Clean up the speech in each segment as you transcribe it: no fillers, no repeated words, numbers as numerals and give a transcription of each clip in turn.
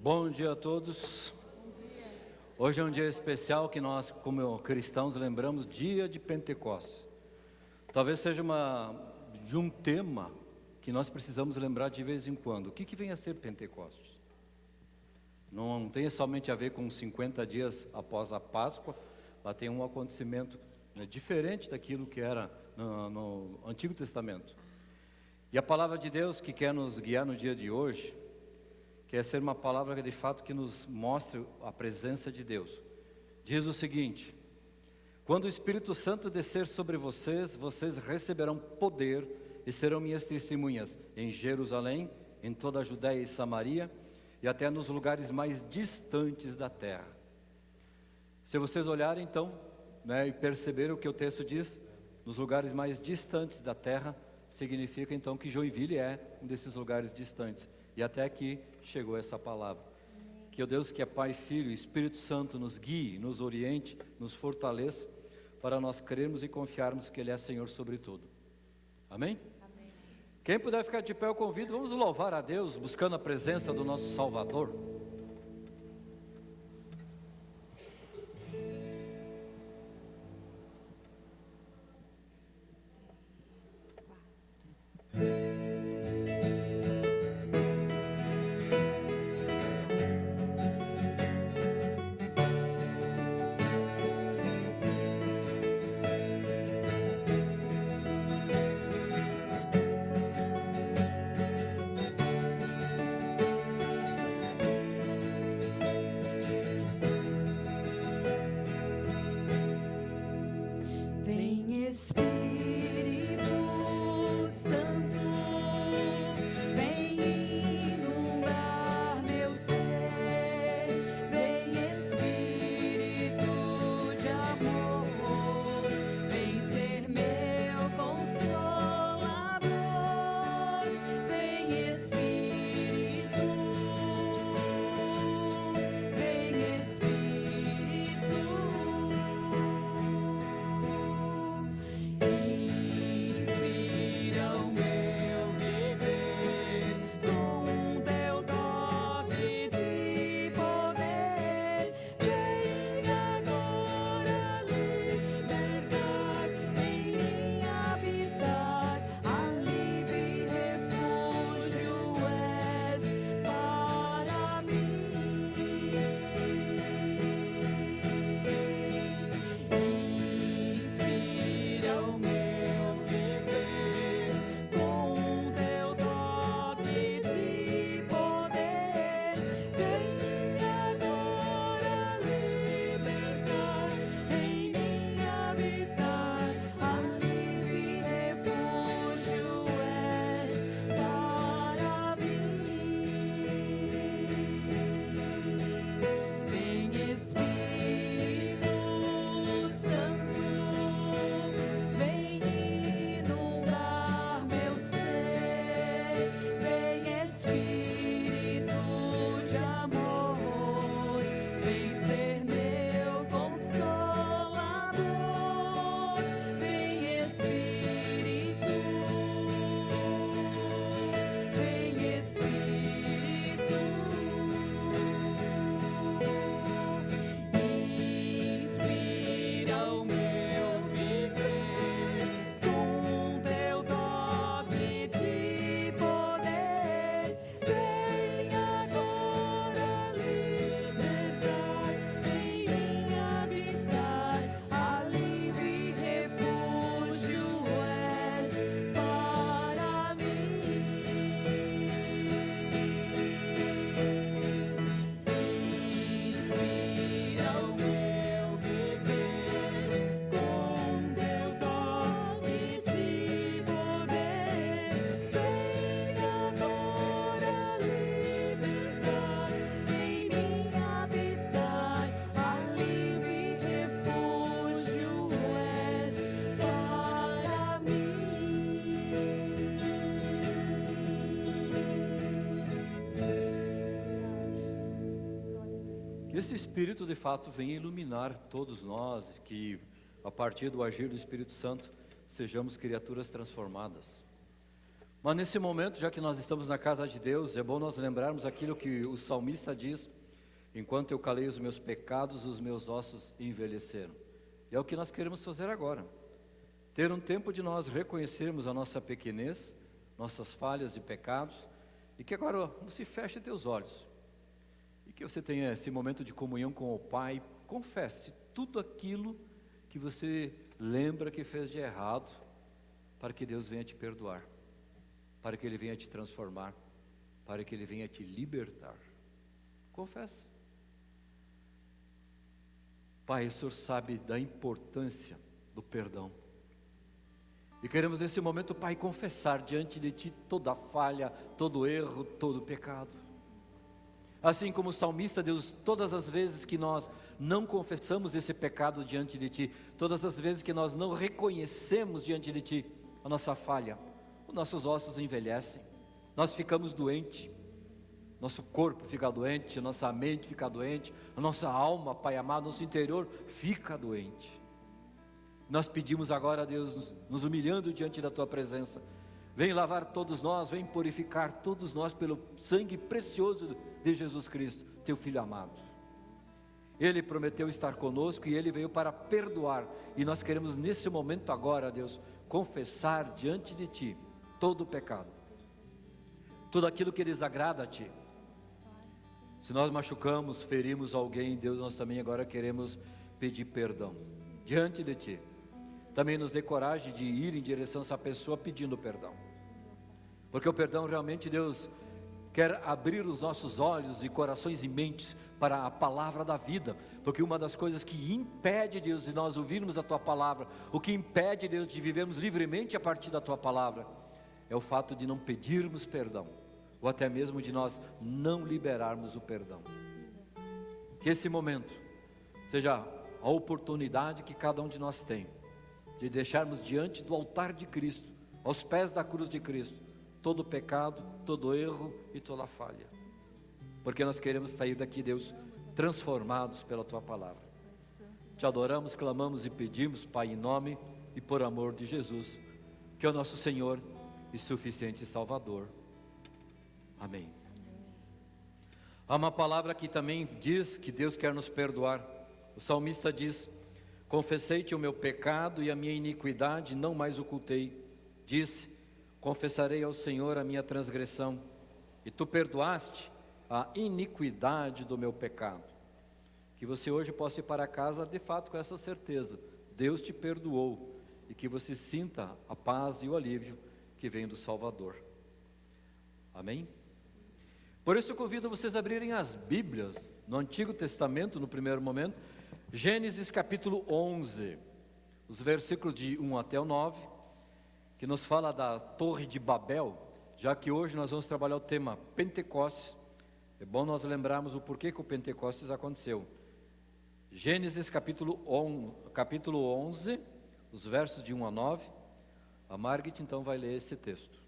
Bom dia a todos. Hoje é um dia especial que nós, como cristãos, lembramos dia de Pentecostes. Talvez seja de um tema que nós precisamos lembrar de vez em quando. O que vem a ser Pentecostes? Não tem somente a ver com 50 dias após a Páscoa, mas tem um acontecimento diferente daquilo que era no Antigo Testamento. E a palavra de Deus que quer nos guiar no dia de hoje, quer ser uma palavra que de fato que nos mostre a presença de Deus. Diz o seguinte: quando o Espírito Santo descer sobre vocês, vocês receberão poder e serão minhas testemunhas em Jerusalém, em toda a Judéia e Samaria e até nos lugares mais distantes da terra. Se vocês olharem então, e perceberem o que o texto diz, nos lugares mais distantes da terra, significa então que Joinville é um desses lugares distantes. E até aqui chegou essa palavra. Que o Deus que é Pai, Filho e Espírito Santo nos guie, nos oriente, nos fortaleça, para nós crermos e confiarmos que Ele é Senhor sobre tudo. Amém? Amém. Quem puder ficar de pé, eu convido, vamos louvar a Deus, buscando a presença do nosso Salvador. Esse Espírito de fato vem iluminar todos nós, que a partir do agir do Espírito Santo sejamos criaturas transformadas. Mas nesse momento, já que nós estamos na casa de Deus, é bom nós lembrarmos aquilo que o salmista diz: enquanto eu calei os meus pecados, os meus ossos envelheceram. E é o que nós queremos fazer agora. Ter um tempo de nós reconhecermos a nossa pequenez, nossas falhas e pecados, e que agora você feche teus olhos, e que você tenha esse momento de comunhão com o Pai. Confesse tudo aquilo que você lembra que fez de errado, para que Deus venha te perdoar, para que Ele venha te transformar, para que Ele venha te libertar. Confesse. Pai, o Senhor sabe da importância do perdão. E queremos nesse momento, Pai, confessar diante de Ti toda falha, todo erro, todo pecado. Assim como o salmista, Deus, todas as vezes que nós não confessamos esse pecado diante de Ti, todas as vezes que nós não reconhecemos diante de Ti a nossa falha, os nossos ossos envelhecem, nós ficamos doentes, nosso corpo fica doente, nossa mente fica doente, a nossa alma, Pai amado, nosso interior fica doente. Nós pedimos agora, Deus, nos humilhando diante da Tua presença, vem lavar todos nós, vem purificar todos nós pelo sangue precioso de Jesus Cristo, Teu Filho amado. Ele prometeu estar conosco e Ele veio para perdoar, e nós queremos nesse momento agora, Deus, confessar diante de Ti todo o pecado, tudo aquilo que desagrada a Ti. Se nós machucamos, ferimos alguém, Deus, nós também agora queremos pedir perdão diante de Ti. Também nos dê coragem de ir em direção a essa pessoa pedindo perdão, porque o perdão realmente, Deus, quer abrir os nossos olhos e corações e mentes para a palavra da vida, porque uma das coisas que impede, Deus, de nós ouvirmos a Tua palavra, o que impede, Deus, de vivermos livremente a partir da Tua palavra, é o fato de não pedirmos perdão, ou até mesmo de nós não liberarmos o perdão. Que esse momento seja a oportunidade que cada um de nós tem, de deixarmos diante do altar de Cristo, aos pés da cruz de Cristo, todo o pecado, todo o erro e toda a falha, porque nós queremos sair daqui, Deus, transformados pela Tua palavra. Te adoramos, clamamos e pedimos, Pai, em nome e por amor de Jesus, que é o nosso Senhor e suficiente Salvador. Amém. Há uma palavra que também diz que Deus quer nos perdoar. O salmista diz: confessei-te o meu pecado e a minha iniquidade não mais ocultei. Disse: confessarei ao Senhor a minha transgressão, e Tu perdoaste a iniquidade do meu pecado. Que você hoje possa ir para casa de fato com essa certeza: Deus te perdoou, e que você sinta a paz e o alívio que vem do Salvador. Amém? Por isso eu convido vocês a abrirem as Bíblias no Antigo Testamento, no primeiro momento, Gênesis capítulo 11, os versículos de 1 até o 9, que nos fala da Torre de Babel, já que hoje nós vamos trabalhar o tema Pentecostes. É bom nós lembrarmos o porquê que o Pentecostes aconteceu. Gênesis capítulo 11, os versos de 1 a 9, a Margit então vai ler esse texto.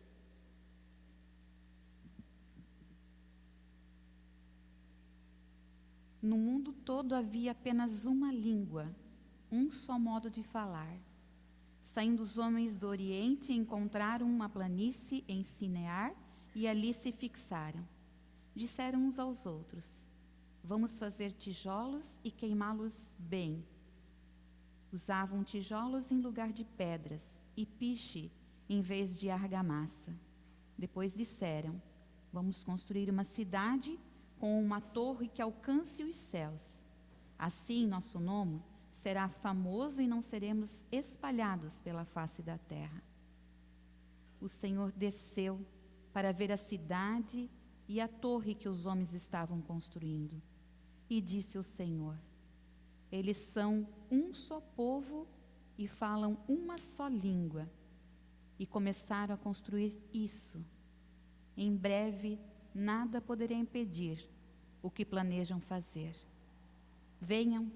No mundo todo havia apenas uma língua, um só modo de falar. Saindo os homens do Oriente, encontraram uma planície em Sinear e ali se fixaram. Disseram uns aos outros: vamos fazer tijolos e queimá-los bem. Usavam tijolos em lugar de pedras e piche em vez de argamassa. Depois disseram: vamos construir uma cidade com uma torre que alcance os céus. Assim nosso nome será famoso e não seremos espalhados pela face da terra. O Senhor desceu para ver a cidade e a torre que os homens estavam construindo. E disse o Senhor: eles são um só povo e falam uma só língua. E começaram a construir isso. Em breve, nada poderá impedir o que planejam fazer. Venham,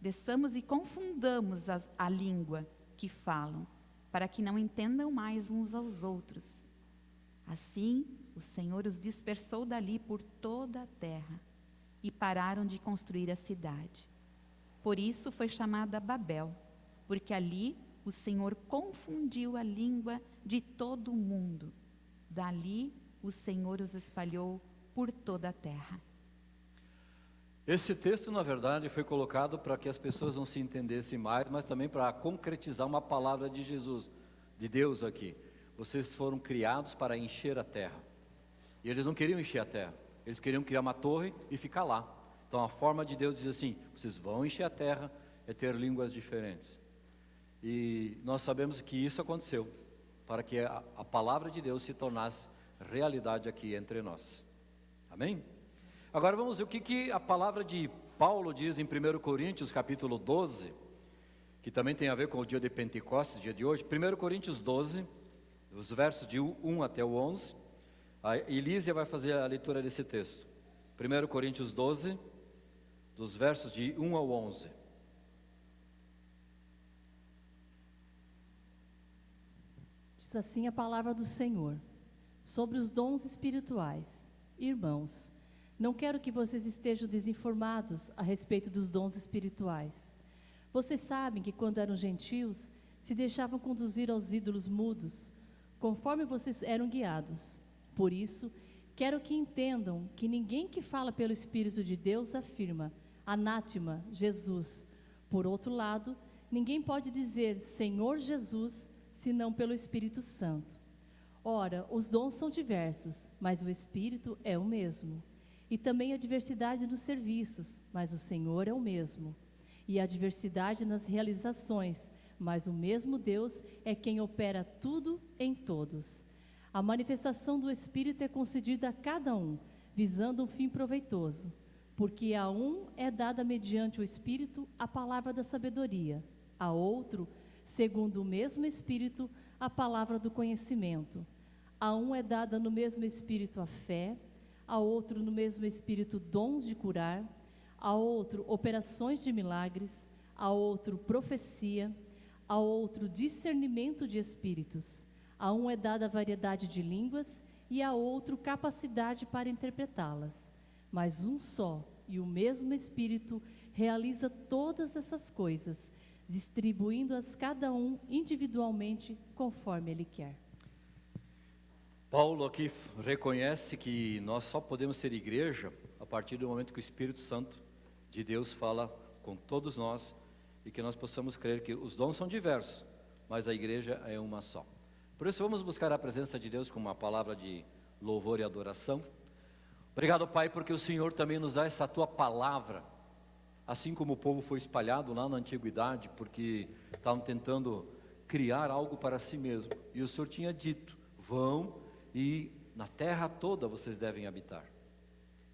desçamos e confundamos a língua que falam, para que não entendam mais uns aos outros. Assim, o Senhor os dispersou dali por toda a terra, e pararam de construir a cidade. Por isso foi chamada Babel, porque ali o Senhor confundiu a língua de todo o mundo. Dali o Senhor os espalhou por toda a terra. Esse texto, na verdade, foi colocado para que as pessoas não se entendessem mais, mas também para concretizar uma palavra de Jesus, de Deus aqui. Vocês foram criados para encher a terra. E eles não queriam encher a terra, eles queriam criar uma torre e ficar lá. Então a forma de Deus diz assim: vocês vão encher a terra, é ter línguas diferentes. E nós sabemos que isso aconteceu, para que a palavra de Deus se tornasse realidade aqui entre nós. Amém? Agora vamos ver o que a palavra de Paulo diz em 1 Coríntios capítulo 12, que também tem a ver com o dia de Pentecostes, dia de hoje. 1 Coríntios 12, os versos de 1 até o 11. A Elísia vai fazer a leitura desse texto. 1 Coríntios 12, dos versos de 1 ao 11. Diz assim a palavra do Senhor, sobre os dons espirituais. Irmãos, não quero que vocês estejam desinformados a respeito dos dons espirituais. Vocês sabem que quando eram gentios, se deixavam conduzir aos ídolos mudos, conforme vocês eram guiados. Por isso, quero que entendam que ninguém que fala pelo Espírito de Deus afirma, anátema, Jesus. Por outro lado, ninguém pode dizer Senhor Jesus, senão pelo Espírito Santo. Ora, os dons são diversos, mas o Espírito é o mesmo. E também a diversidade dos serviços, mas o Senhor é o mesmo. E a diversidade nas realizações, mas o mesmo Deus é quem opera tudo em todos. A manifestação do Espírito é concedida a cada um, visando um fim proveitoso, porque a um é dada mediante o Espírito a palavra da sabedoria, a outro, segundo o mesmo Espírito, a palavra do conhecimento. A um é dada no mesmo Espírito a fé, a outro no mesmo Espírito dons de curar, a outro operações de milagres, a outro profecia, a outro discernimento de espíritos. A um é dada variedade de línguas e a outro capacidade para interpretá-las. Mas um só e o mesmo Espírito realiza todas essas coisas, distribuindo-as cada um individualmente conforme ele quer. Paulo aqui reconhece que nós só podemos ser igreja a partir do momento que o Espírito Santo de Deus fala com todos nós e que nós possamos crer que os dons são diversos, mas a igreja é uma só. Por isso vamos buscar a presença de Deus com uma palavra de louvor e adoração. Obrigado, Pai, porque o Senhor também nos dá essa Tua palavra, assim como o povo foi espalhado lá na antiguidade, porque estavam tentando criar algo para si mesmo, e o Senhor tinha dito, vão e na terra toda vocês devem habitar.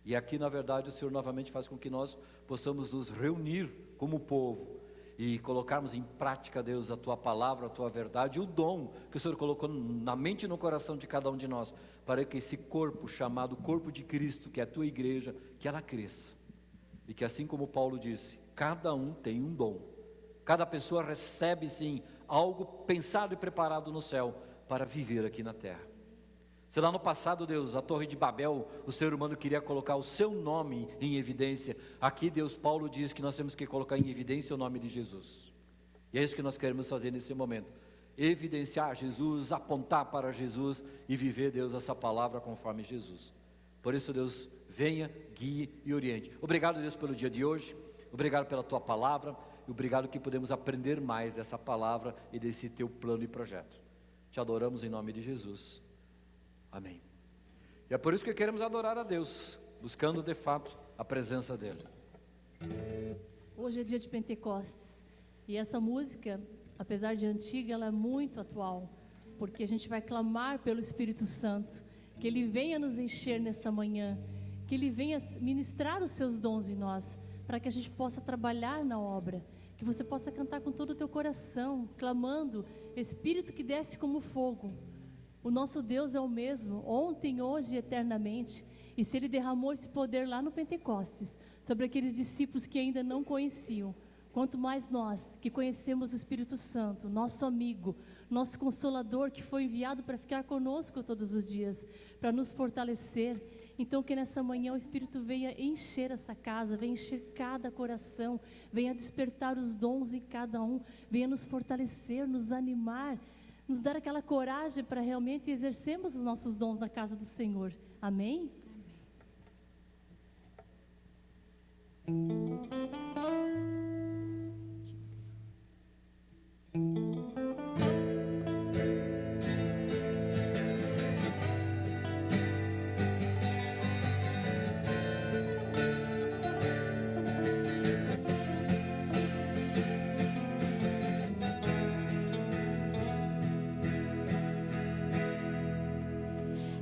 E aqui na verdade o Senhor novamente faz com que nós possamos nos reunir como povo e colocarmos em prática, Deus, a Tua palavra, a Tua verdade, o dom que o Senhor colocou na mente e no coração de cada um de nós, para que esse corpo chamado corpo de Cristo, que é a Tua igreja, que ela cresça. E que assim como Paulo disse, cada um tem um dom, cada pessoa recebe sim algo pensado e preparado no céu para viver aqui na terra. Se lá no passado, Deus, a Torre de Babel, o ser humano queria colocar o seu nome em evidência, aqui Deus, Paulo diz que nós temos que colocar em evidência o nome de Jesus. E é isso que nós queremos fazer nesse momento, evidenciar Jesus, apontar para Jesus e viver, Deus, essa palavra conforme Jesus. Por isso, Deus, venha, guie e oriente. Obrigado, Deus, pelo dia de hoje, obrigado pela Tua palavra, e obrigado que podemos aprender mais dessa palavra e desse Teu plano e projeto. Te adoramos em nome de Jesus. Amém. E é por isso que queremos adorar a Deus, buscando de fato a presença dEle. Hoje é dia de Pentecostes, e essa música, apesar de antiga, ela é muito atual, porque a gente vai clamar pelo Espírito Santo, que Ele venha nos encher nessa manhã, que Ele venha ministrar os seus dons em nós, para que a gente possa trabalhar na obra, que você possa cantar com todo o teu coração, clamando, Espírito que desce como fogo. O nosso Deus é o mesmo, ontem, hoje e eternamente. E se Ele derramou esse poder lá no Pentecostes, sobre aqueles discípulos que ainda não conheciam, quanto mais nós, que conhecemos o Espírito Santo, nosso amigo, nosso Consolador, que foi enviado para ficar conosco todos os dias, para nos fortalecer. Então que nessa manhã o Espírito venha encher essa casa, venha encher cada coração, venha despertar os dons em cada um, venha nos fortalecer, nos animar, nos dar aquela coragem para realmente exercermos os nossos dons na casa do Senhor. Amém?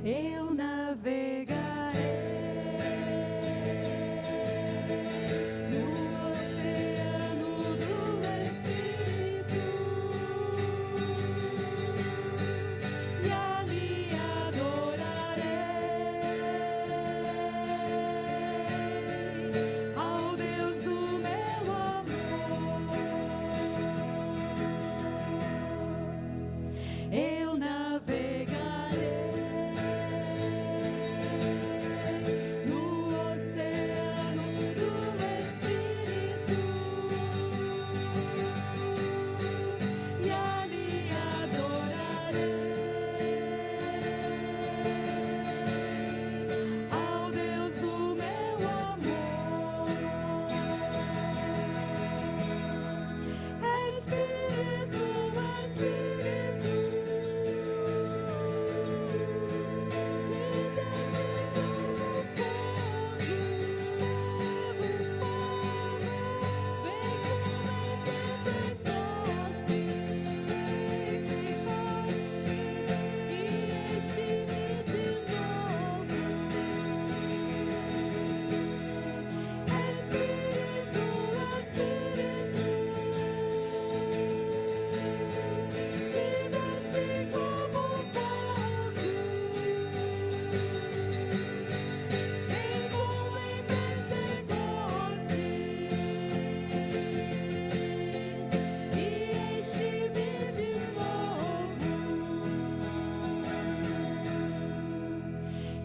Eu navegarei no oceano do Espírito e ali adorarei ao Deus do meu amor. Eu navegarei no oceano do Espírito e ali adorarei ao Deus do meu amor. Espírito, Espírito,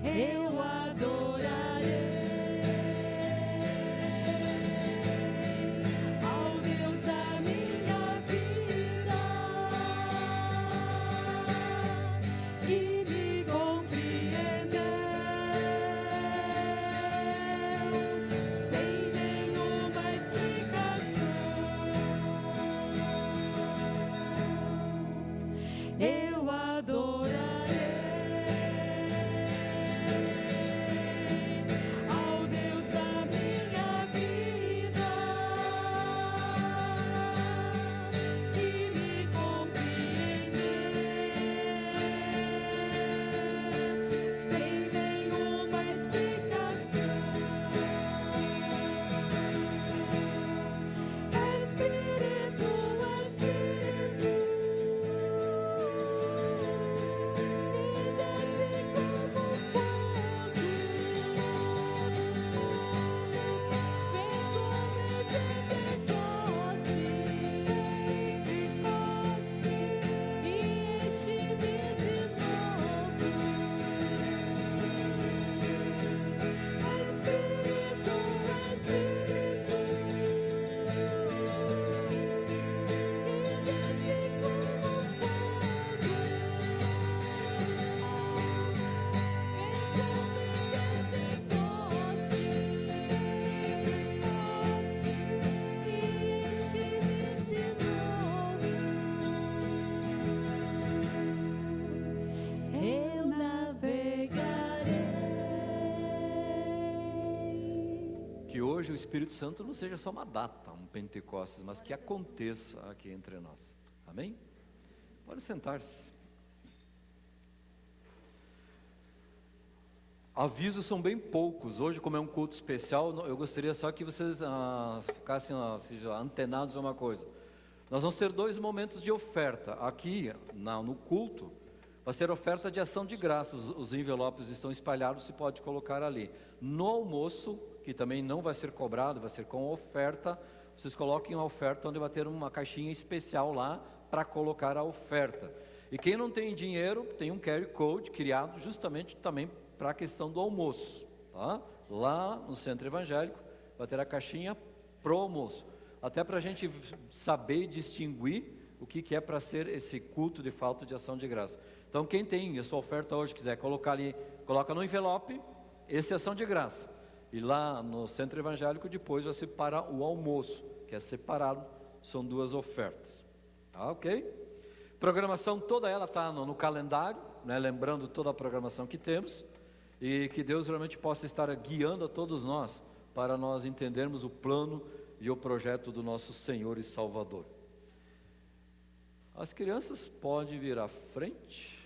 eu adorarei ao Deus da minha vida que me compreendeu sem nenhuma explicação. Eu adorarei ao Deus da minha vida que me compreendeu sem nenhuma explicação. Espírito, Espírito, que desce como fogo, vem como Pentecoste, e enche-me de novo. Espírito, Espírito, que desce como fogo, vem como Pentecoste, e enche-me de novo. Eu navegarei. Que hoje o Espírito Santo não seja só uma data, um Pentecostes, mas que aconteça aqui entre nós. Amém? Pode sentar-se. Avisos são bem poucos. Hoje, como é um culto especial, eu gostaria só que vocês ficassem antenados a uma coisa. Nós vamos ter 2 momentos de oferta. Aqui, no culto, vai ser oferta de ação de graças. Os envelopes estão espalhados, se pode colocar ali. No almoço, que também não vai ser cobrado, vai ser com oferta, vocês coloquem a oferta, onde vai ter uma caixinha especial lá para colocar a oferta. E quem não tem dinheiro, tem um QR Code criado justamente também para a questão do almoço, tá? Lá no Centro Evangélico vai ter a caixinha pro almoço, até para a gente saber e distinguir o que é para ser esse culto de falta de ação de graça. Então quem tem a sua oferta hoje, quiser colocar ali, coloca no envelope, esse é ação de graça. E lá no centro evangélico depois vai separar o almoço, que é separado, são 2 ofertas. Tá, ok? Programação toda ela está no calendário, né, lembrando toda a programação que temos, e que Deus realmente possa estar guiando a todos nós, para nós entendermos o plano e o projeto do nosso Senhor e Salvador. As crianças podem vir à frente.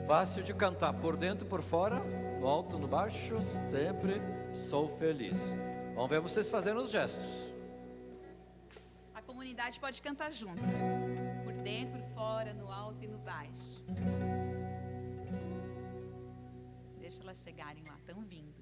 Fácil de cantar, por dentro, por fora, no alto, no baixo, sempre sou feliz. Vamos ver vocês fazendo os gestos. A comunidade pode cantar junto. Por dentro, por fora, no alto e no baixo. Deixa elas chegarem lá, estão vindo.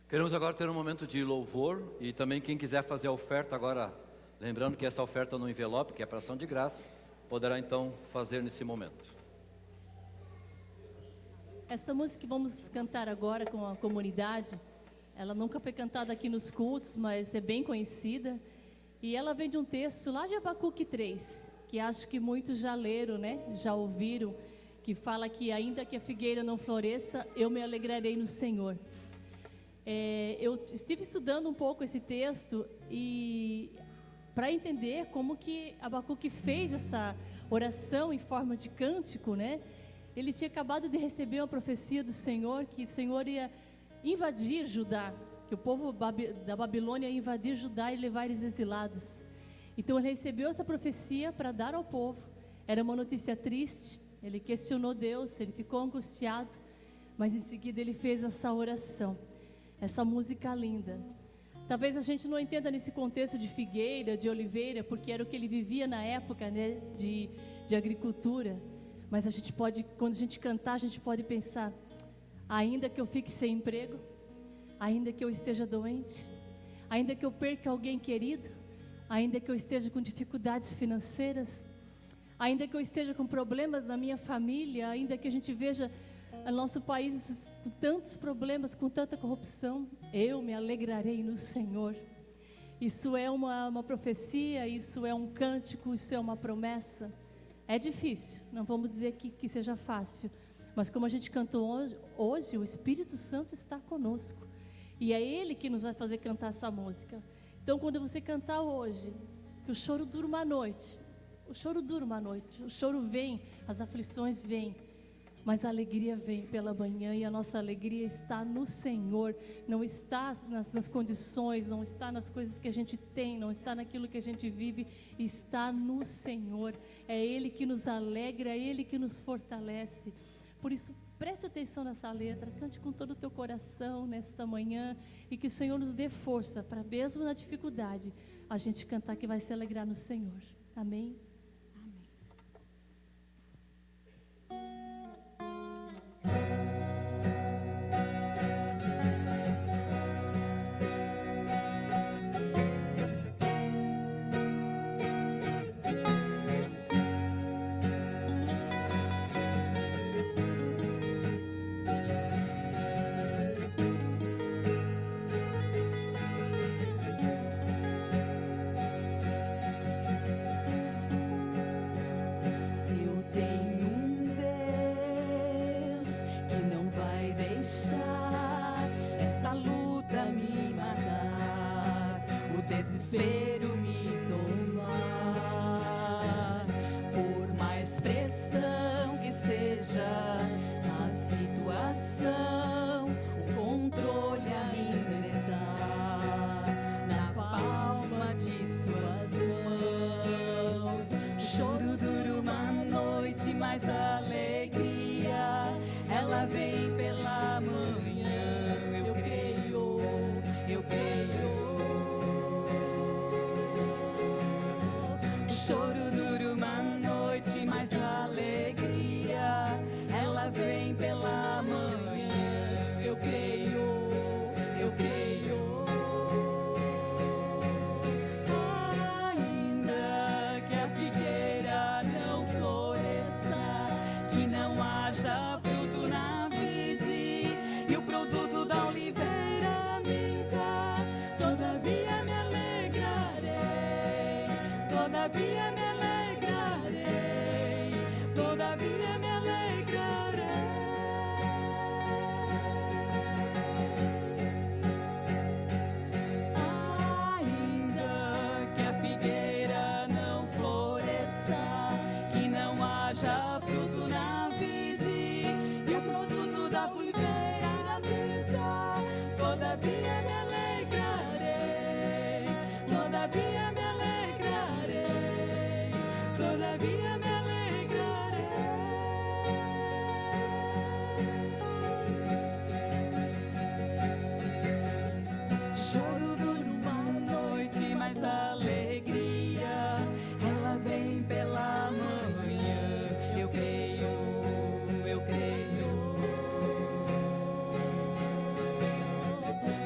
Queremos agora ter um momento de louvor, e também quem quiser fazer a oferta agora, lembrando que essa oferta no envelope, que é para ação de graça, poderá então fazer nesse momento. Essa música que vamos cantar agora com a comunidade, ela nunca foi cantada aqui nos cultos, mas é bem conhecida. E ela vem de um texto lá de Abacuque 3, que acho que muitos já leram, né? Já ouviram, que fala que ainda que a figueira não floresça, eu me alegrarei no Senhor. Eu estive estudando um pouco esse texto e para entender como que Abacuque fez essa oração em forma de cântico, né? Ele tinha acabado de receber uma profecia do Senhor, que o Senhor ia invadir Judá, que o povo da Babilônia ia invadir Judá e levar eles exilados. Então ele recebeu essa profecia para dar ao povo. Era uma notícia triste, ele questionou Deus, ele ficou angustiado, mas em seguida ele fez essa oração. Essa música linda. Talvez a gente não entenda nesse contexto de figueira, de oliveira, porque era o que ele vivia na época, né, de agricultura. Mas a gente pode, quando a gente cantar, a gente pode pensar: ainda que eu fique sem emprego, ainda que eu esteja doente, ainda que eu perca alguém querido, ainda que eu esteja com dificuldades financeiras, ainda que eu esteja com problemas na minha família, ainda que a gente veja o nosso país com tantos problemas, com tanta corrupção, eu me alegrarei no Senhor. Isso é uma profecia, isso é um cântico, isso é uma promessa. É difícil, não vamos dizer que seja fácil, mas como a gente cantou hoje, o Espírito Santo está conosco, e é Ele que nos vai fazer cantar essa música. Então quando você cantar hoje, que o choro dura uma noite, o choro dura uma noite, o choro vem, as aflições vêm, mas a alegria vem pela manhã, e a nossa alegria está no Senhor, não está nas condições, não está nas coisas que a gente tem, não está naquilo que a gente vive, está no Senhor. É Ele que nos alegra, é Ele que nos fortalece. Por isso, preste atenção nessa letra, cante com todo o teu coração nesta manhã, e que o Senhor nos dê força para, mesmo na dificuldade, a gente cantar que vai se alegrar no Senhor. Amém? Amém. mais alegria, ela vem pela manhã. Eu creio, eu creio. O choro dura uma noite, mas a alegria, ela vem pela manhã. Eu creio, eu creio. Ainda que a figueira não floresça, que não haja fruto na vide e o produto da oliveira minta, todavia me alegrarei, todavia me alegrarei, todavia me alegrarei. Ainda que a figueira não floresça, que não haja fruto na vide e o produto da oliveira minta, todavia me alegrarei, todavia me alegrarei, todavia me alegrarei. Choro dura uma noite, mas a alegria, ela vem pela manhã. Eu creio, eu creio.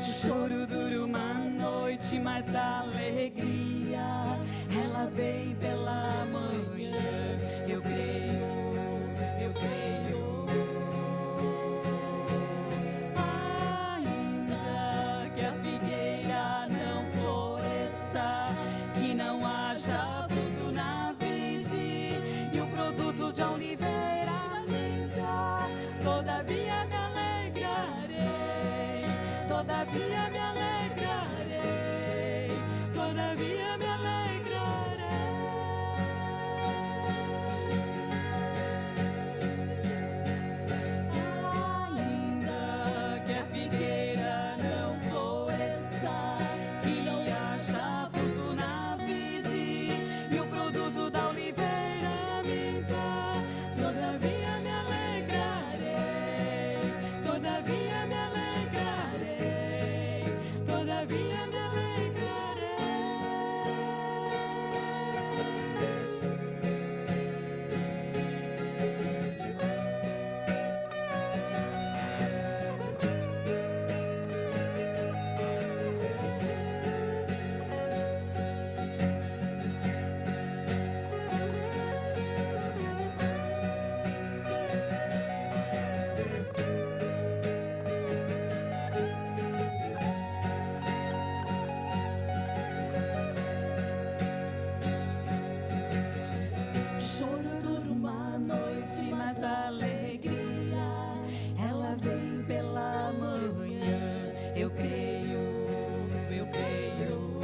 Choro dura uma noite, mas a alegria, ela vem pela manhã. Eu creio, eu creio. Ainda que a figueira não floresça, que não haja fruto na vide e o produto de oliveira minta, todavia me alegrarei, todavia me alegrarei, todavia me alegrarei. Ainda que a figueira não floresça, que haja fruto na vide e o produto da oliveira minta, todavia me alegrarei, todavia me alegrarei, todavia me alegrarei. Choro dura uma noite, mas a alegria, ela vem pela manhã. Eu creio, eu creio.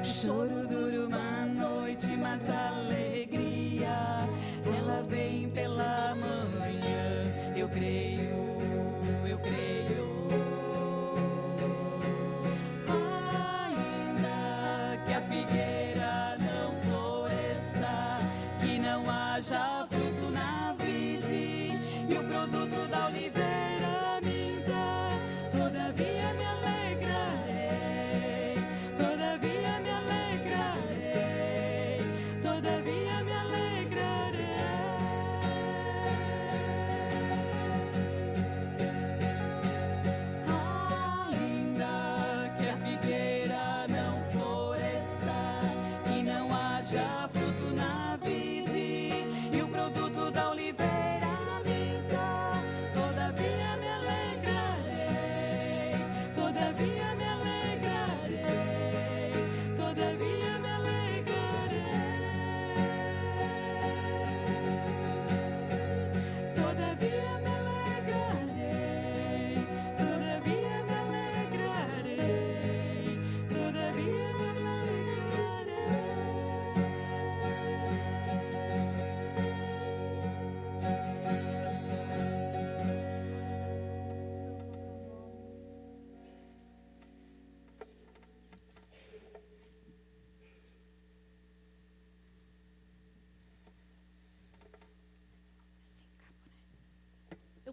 Choro dura uma noite, mas a alegria, ela vem pela manhã. Eu creio, eu creio. Ainda que a figueira não floresça, que não haja fruto na vide e o produto da oliveira minta, todavia me alegrarei, todavia me alegrarei, todavia me alegrarei. Ainda que a figueira não floresça, que não haja fruto na vide e o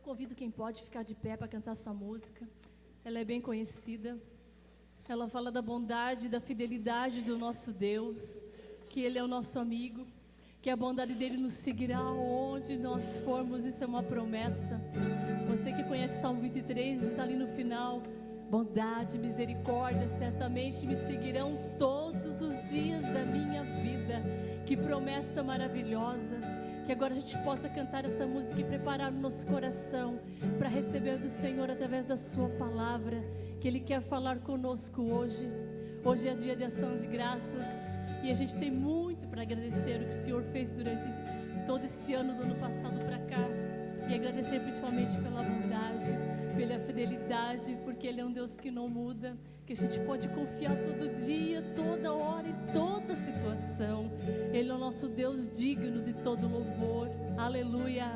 convido quem pode ficar de pé para cantar essa música. Ela é bem conhecida. Ela fala da bondade, da fidelidade do nosso Deus, que Ele é o nosso amigo, que a bondade dEle nos seguirá onde nós formos. Isso é uma promessa. Você que conhece Salmo 23, está ali no final: bondade e misericórdia certamente me seguirão todos os dias da minha vida. Que promessa maravilhosa. Que agora a gente possa cantar essa música e preparar o nosso coração para receber do Senhor através da sua palavra, que Ele quer falar conosco hoje. Hoje é dia de ação de graças e a gente tem muito para agradecer o que o Senhor fez durante todo esse ano, do ano passado para cá, e agradecer principalmente pela bondade, pela fidelidade, porque Ele é um Deus que não muda, que a gente pode confiar todo dia, toda hora, em toda situação. Ele é o nosso Deus digno de todo louvor. Aleluia.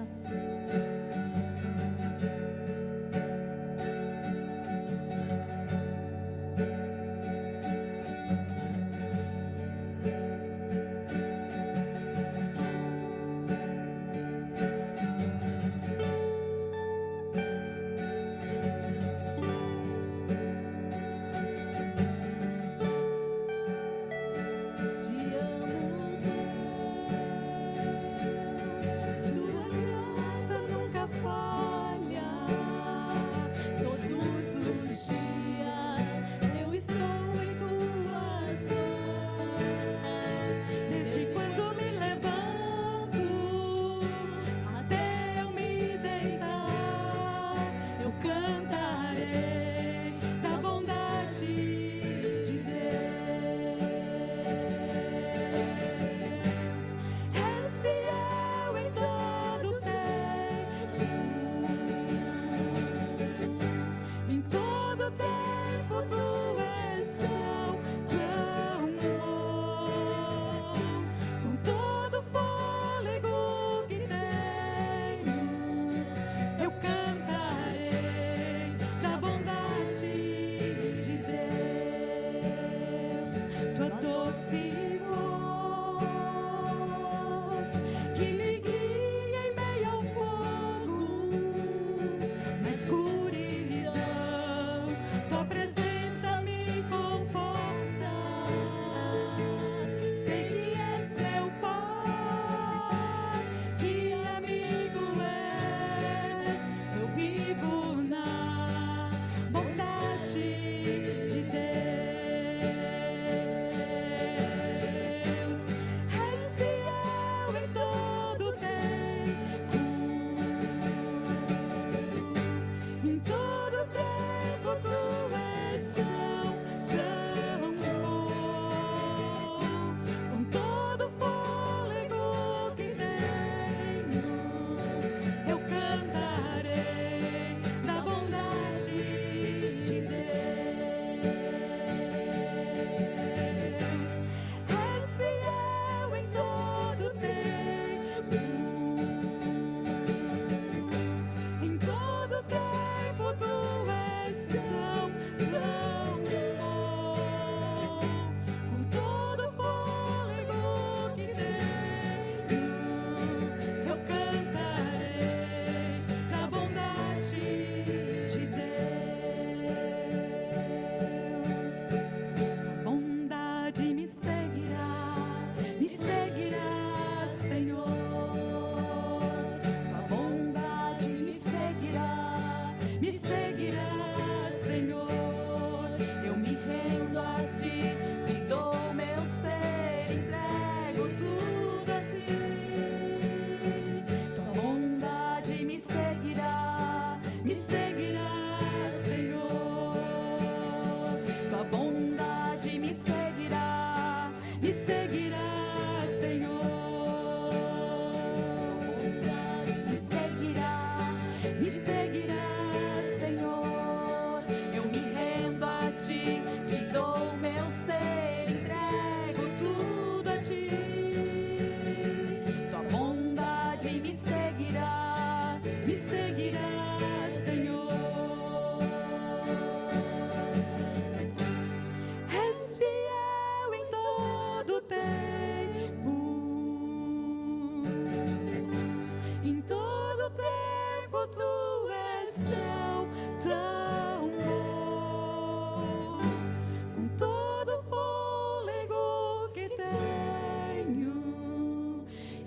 Em todo tempo tu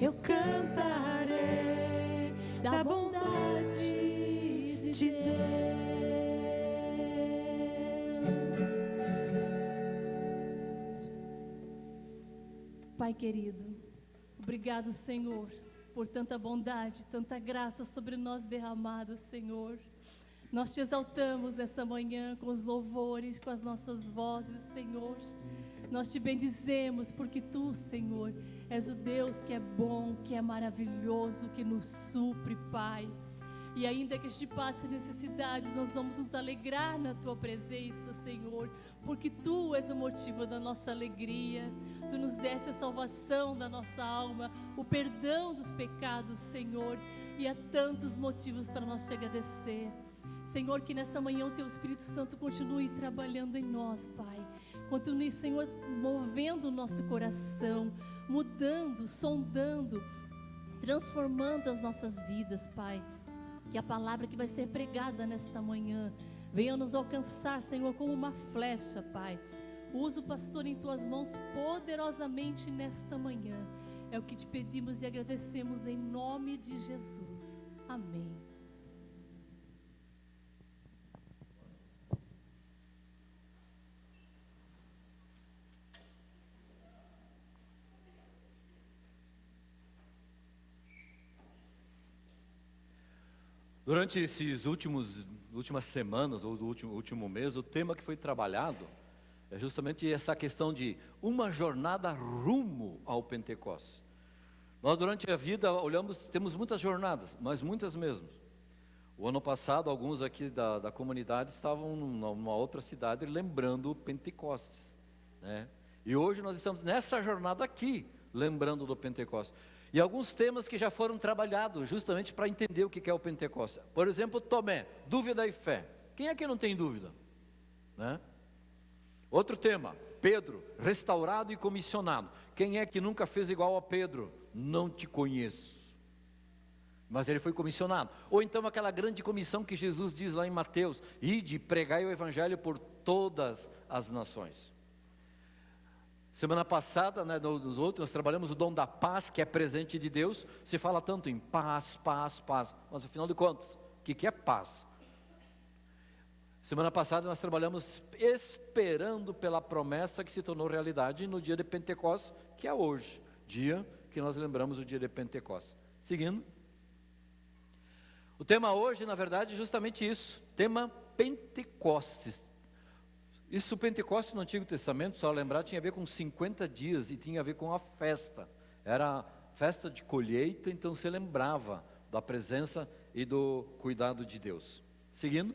eu cantarei da bondade de Deus. Pai querido, obrigado, Senhor, por tanta bondade, tanta graça sobre nós derramada, Senhor. Nós te exaltamos nessa manhã com os louvores, com as nossas vozes, Senhor. Nós te bendizemos porque tu, Senhor, és o Deus que é bom, que é maravilhoso, que nos supre, Pai. E ainda que a gente passe necessidades, nós vamos nos alegrar na tua presença, Senhor, porque tu és o motivo da nossa alegria. Tu nos deste a salvação da nossa alma, o perdão dos pecados, Senhor, e há tantos motivos para nós te agradecer. Senhor, que nessa manhã o teu Espírito Santo continue trabalhando em nós, Pai. Continue, Senhor, movendo o nosso coração, mudando, sondando, transformando as nossas vidas, Pai. Que a palavra que vai ser pregada nesta manhã venha nos alcançar, Senhor, como uma flecha, Pai. Usa o pastor em tuas mãos poderosamente nesta manhã. É o que te pedimos e agradecemos em nome de Jesus. Amém. Durante esses últimas semanas, ou do último mês, o tema que foi trabalhado é justamente essa questão de uma jornada rumo ao Pentecostes. Nós durante a vida temos muitas jornadas, mas muitas mesmo. O ano passado, alguns aqui da comunidade estavam numa outra cidade lembrando o Pentecostes, né? E hoje nós estamos nessa jornada aqui, lembrando do Pentecostes. E alguns temas que já foram trabalhados justamente para entender o que é o Pentecostes. Por exemplo, Tomé, dúvida e fé. Quem é que não tem dúvida? Né? Outro tema, Pedro, restaurado e comissionado. Quem é que nunca fez igual a Pedro? Não te conheço. Mas ele foi comissionado. Ou então aquela grande comissão que Jesus diz lá em Mateus: ide, pregai o evangelho por todas as nações. Semana passada, né, nos outros, nós trabalhamos o dom da paz, que é presente de Deus. Se fala tanto em paz, paz, paz, mas afinal de contas, o que é paz? Semana passada nós trabalhamos esperando pela promessa que se tornou realidade no dia de Pentecostes, que é hoje, dia que nós lembramos o dia de Pentecostes. Seguindo. O tema hoje, na verdade, é justamente isso, tema Pentecostes. Isso, o Pentecostes no Antigo Testamento, só lembrar, tinha a ver com 50 dias e tinha a ver com a festa. Era festa de colheita, então se lembrava da presença e do cuidado de Deus. Seguindo.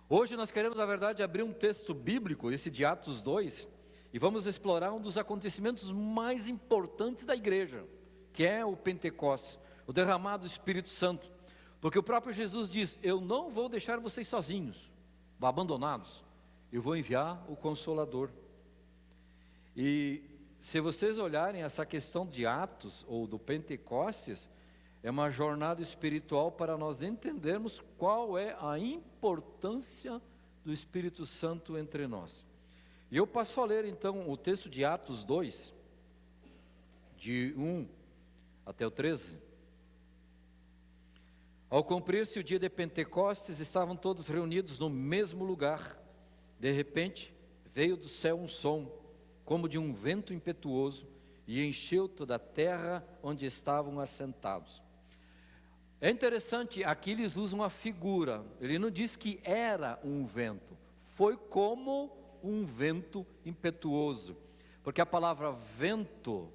Hoje nós queremos, na verdade, abrir um texto bíblico, esse de Atos 2, e vamos explorar um dos acontecimentos mais importantes da igreja, que é o Pentecostes, o derramado do Espírito Santo. Porque o próprio Jesus diz: eu não vou deixar vocês sozinhos, abandonados. Eu vou enviar o Consolador. E se vocês olharem essa questão de Atos ou do Pentecostes, é uma jornada espiritual para nós entendermos qual é a importância do Espírito Santo entre nós. E eu passo a ler então o texto de Atos 2, de 1 até o 13. Ao cumprir-se o dia de Pentecostes, estavam todos reunidos no mesmo lugar. De repente, veio do céu um som, como de um vento impetuoso, e encheu toda a terra onde estavam assentados. É interessante, aqui eles usam uma figura, ele não diz que era um vento, foi como um vento impetuoso, porque a palavra vento,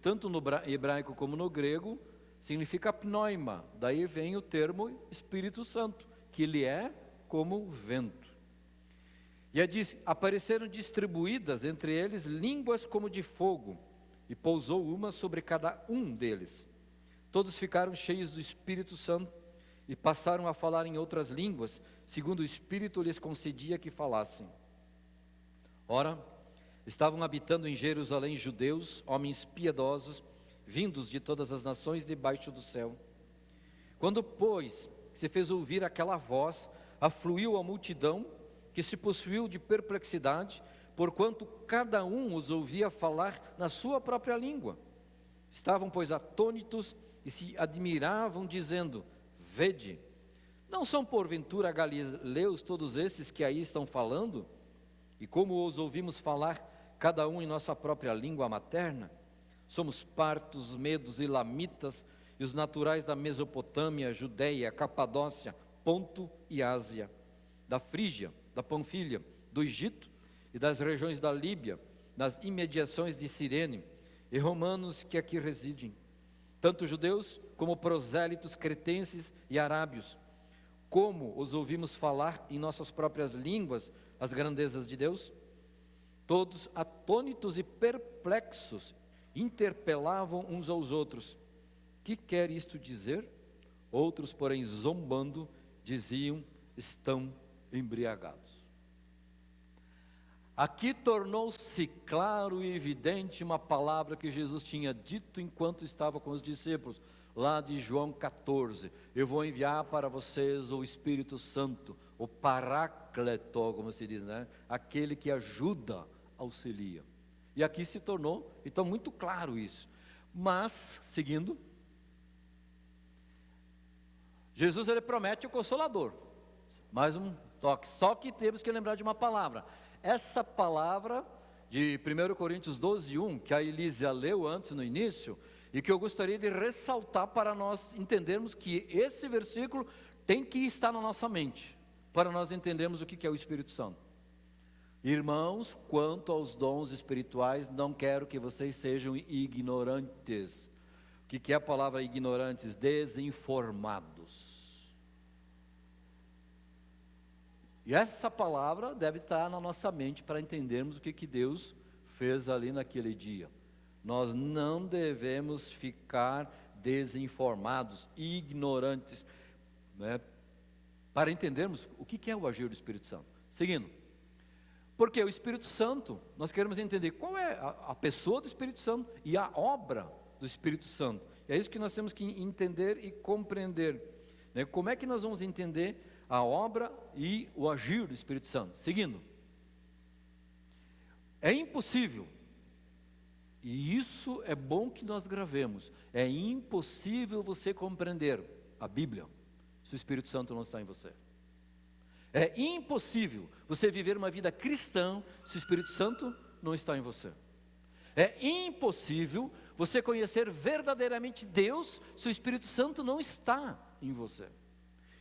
tanto no hebraico como no grego, significa pneuma, daí vem o termo Espírito Santo, que ele é como vento. E diz: apareceram distribuídas entre eles línguas como de fogo, e pousou uma sobre cada um deles. Todos ficaram cheios do Espírito Santo e passaram a falar em outras línguas, segundo o Espírito lhes concedia que falassem. Ora, estavam habitando em Jerusalém judeus, homens piedosos, vindos de todas as nações debaixo do céu. Quando, pois, se fez ouvir aquela voz, afluiu a multidão, que se possuiu de perplexidade, porquanto cada um os ouvia falar na sua própria língua. Estavam, pois, atônitos e se admiravam, dizendo: vede, não são porventura galileus todos esses que aí estão falando? E como os ouvimos falar, cada um em nossa própria língua materna? Somos partos, medos e lamitas, e os naturais da Mesopotâmia, Judéia, Capadócia, Ponto e Ásia, da Frígia, da Panfilha, do Egito e das regiões da Líbia, nas imediações de Cirene, e romanos que aqui residem, tanto judeus como prosélitos, cretenses e arábios. Como os ouvimos falar em nossas próprias línguas as grandezas de Deus? Todos atônitos e perplexos interpelavam uns aos outros: que quer isto dizer? Outros, porém, zombando, diziam: estão embriagados. Aqui tornou-se claro e evidente uma palavra que Jesus tinha dito enquanto estava com os discípulos, lá de João 14: eu vou enviar para vocês o Espírito Santo, o Paráclito, como se diz, né? Aquele que ajuda, auxilia. E aqui se tornou, então, muito claro isso. Mas, seguindo, Jesus, ele promete o Consolador. Mais um toque, só que temos que lembrar de uma palavra. Essa palavra de 1 Coríntios 12:1, que a Elísia leu antes no início, e que eu gostaria de ressaltar para nós entendermos que esse versículo tem que estar na nossa mente, para nós entendermos o que é o Espírito Santo. Irmãos, quanto aos dons espirituais, não quero que vocês sejam ignorantes. O que é a palavra ignorantes? Desinformados. E essa palavra deve estar na nossa mente para entendermos o que Deus fez ali naquele dia. Nós não devemos ficar desinformados, ignorantes, né, para entendermos o que é o agir do Espírito Santo. Seguindo, porque o Espírito Santo, nós queremos entender qual é a pessoa do Espírito Santo e a obra do Espírito Santo. E é isso que nós temos que entender e compreender, né? Como é que nós vamos entender a obra e o agir do Espírito Santo? Seguindo, é impossível, e isso é bom que nós gravemos, é impossível você compreender a Bíblia se o Espírito Santo não está em você. É impossível você viver uma vida cristã se o Espírito Santo não está em você. É impossível você conhecer verdadeiramente Deus se o Espírito Santo não está em você.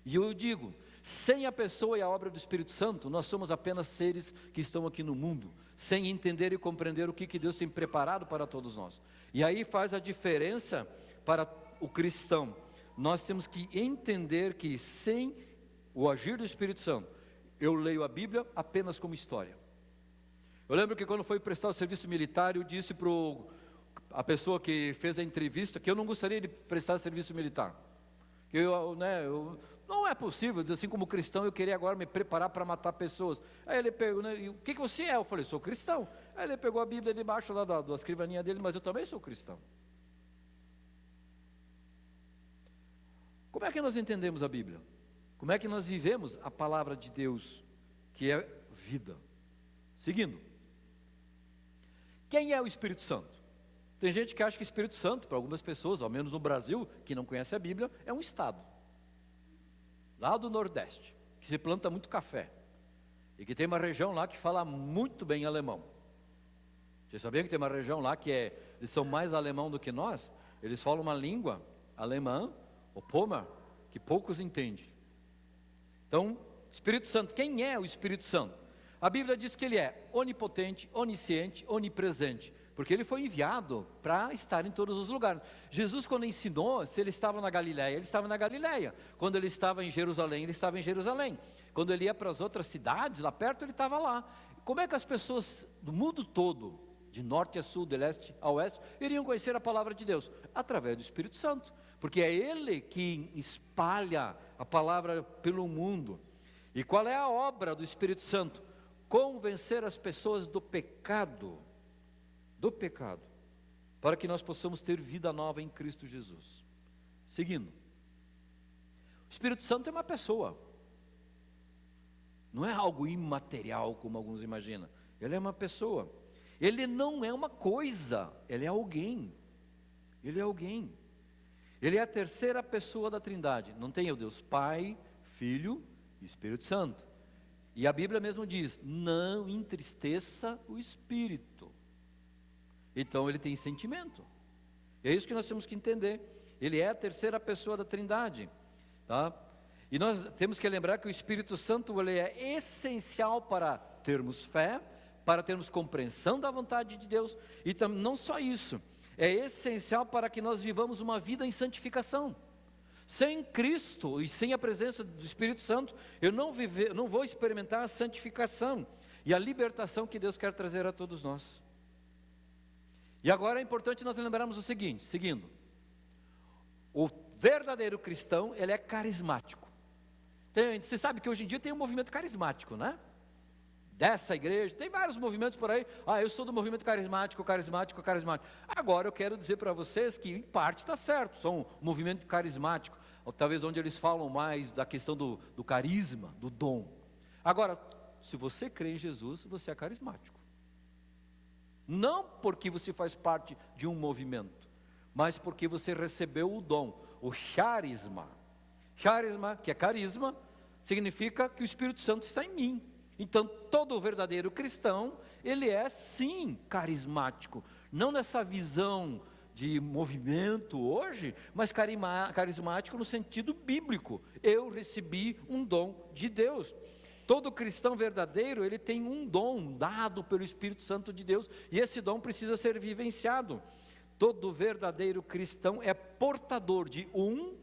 E eu digo, sem a pessoa e a obra do Espírito Santo, nós somos apenas seres que estão aqui no mundo, sem entender e compreender o que Deus tem preparado para todos nós. E aí faz a diferença para o cristão. Nós temos que entender que sem o agir do Espírito Santo, eu leio a Bíblia apenas como história. Eu lembro que quando foi prestar o serviço militar, eu disse para a pessoa que fez a entrevista que eu não gostaria de prestar serviço militar. Que não é possível, dizer assim, como cristão, eu queria agora me preparar para matar pessoas. Aí ele pegou, né, e o que você é? Eu falei, sou cristão. Aí ele pegou a Bíblia debaixo lá da escrivaninha dele, mas eu também sou cristão. Como é que nós entendemos a Bíblia? Como é que nós vivemos a palavra de Deus, que é vida? Seguindo, quem é o Espírito Santo? Tem gente que acha que o Espírito Santo, para algumas pessoas, ao menos no Brasil, que não conhece a Bíblia, é um estado, lá do Nordeste, que se planta muito café, e que tem uma região lá que fala muito bem alemão. Você sabia que tem uma região lá que eles são mais alemão do que nós? Eles falam uma língua alemã, o Pommer, que poucos entendem. Então, Espírito Santo, quem é o Espírito Santo? A Bíblia diz que ele é onipotente, onisciente, onipresente, porque ele foi enviado para estar em todos os lugares. Jesus, quando ensinou, se ele estava na Galileia, ele estava na Galileia. Quando ele estava em Jerusalém, ele estava em Jerusalém. Quando ele ia para as outras cidades, lá perto, ele estava lá. Como é que as pessoas do mundo todo, de norte a sul, de leste a oeste, iriam conhecer a palavra de Deus? Através do Espírito Santo, porque é ele que espalha a palavra pelo mundo. E qual é a obra do Espírito Santo? Convencer as pessoas do pecado, para que nós possamos ter vida nova em Cristo Jesus. Seguindo, o Espírito Santo é uma pessoa, não é algo imaterial como alguns imaginam. Ele é uma pessoa, ele não é uma coisa, ele é alguém. Ele é alguém. Ele é a terceira pessoa da Trindade. Não tem o Deus Pai, Filho e Espírito Santo. E a Bíblia mesmo diz, não entristeça o Espírito. Então ele tem sentimento. É isso que nós temos que entender. Ele é a terceira pessoa da Trindade, tá? E nós temos que lembrar que o Espírito Santo, ele é essencial para termos fé, para termos compreensão da vontade de Deus, e não só isso, é essencial para que nós vivamos uma vida em santificação. Sem Cristo e sem a presença do Espírito Santo, eu não vou experimentar a santificação e a libertação que Deus quer trazer a todos nós. E agora é importante nós lembrarmos o seguinte, seguindo, o verdadeiro cristão, ele é carismático. Você sabe que hoje em dia tem um movimento carismático, né? Dessa igreja, tem vários movimentos por aí. Eu sou do movimento carismático. Agora eu quero dizer para vocês que em parte está certo, são um movimento carismático, ou talvez onde eles falam mais da questão do carisma, do dom. Agora, se você crê em Jesus, você é carismático. Não porque você faz parte de um movimento, mas porque você recebeu o dom, o charisma. Charisma, que é carisma, significa que o Espírito Santo está em mim. Então, todo verdadeiro cristão, ele é sim carismático, não nessa visão de movimento hoje, mas carismático no sentido bíblico. Eu recebi um dom de Deus. Todo cristão verdadeiro, ele tem um dom dado pelo Espírito Santo de Deus, e esse dom precisa ser vivenciado. Todo verdadeiro cristão é portador de um,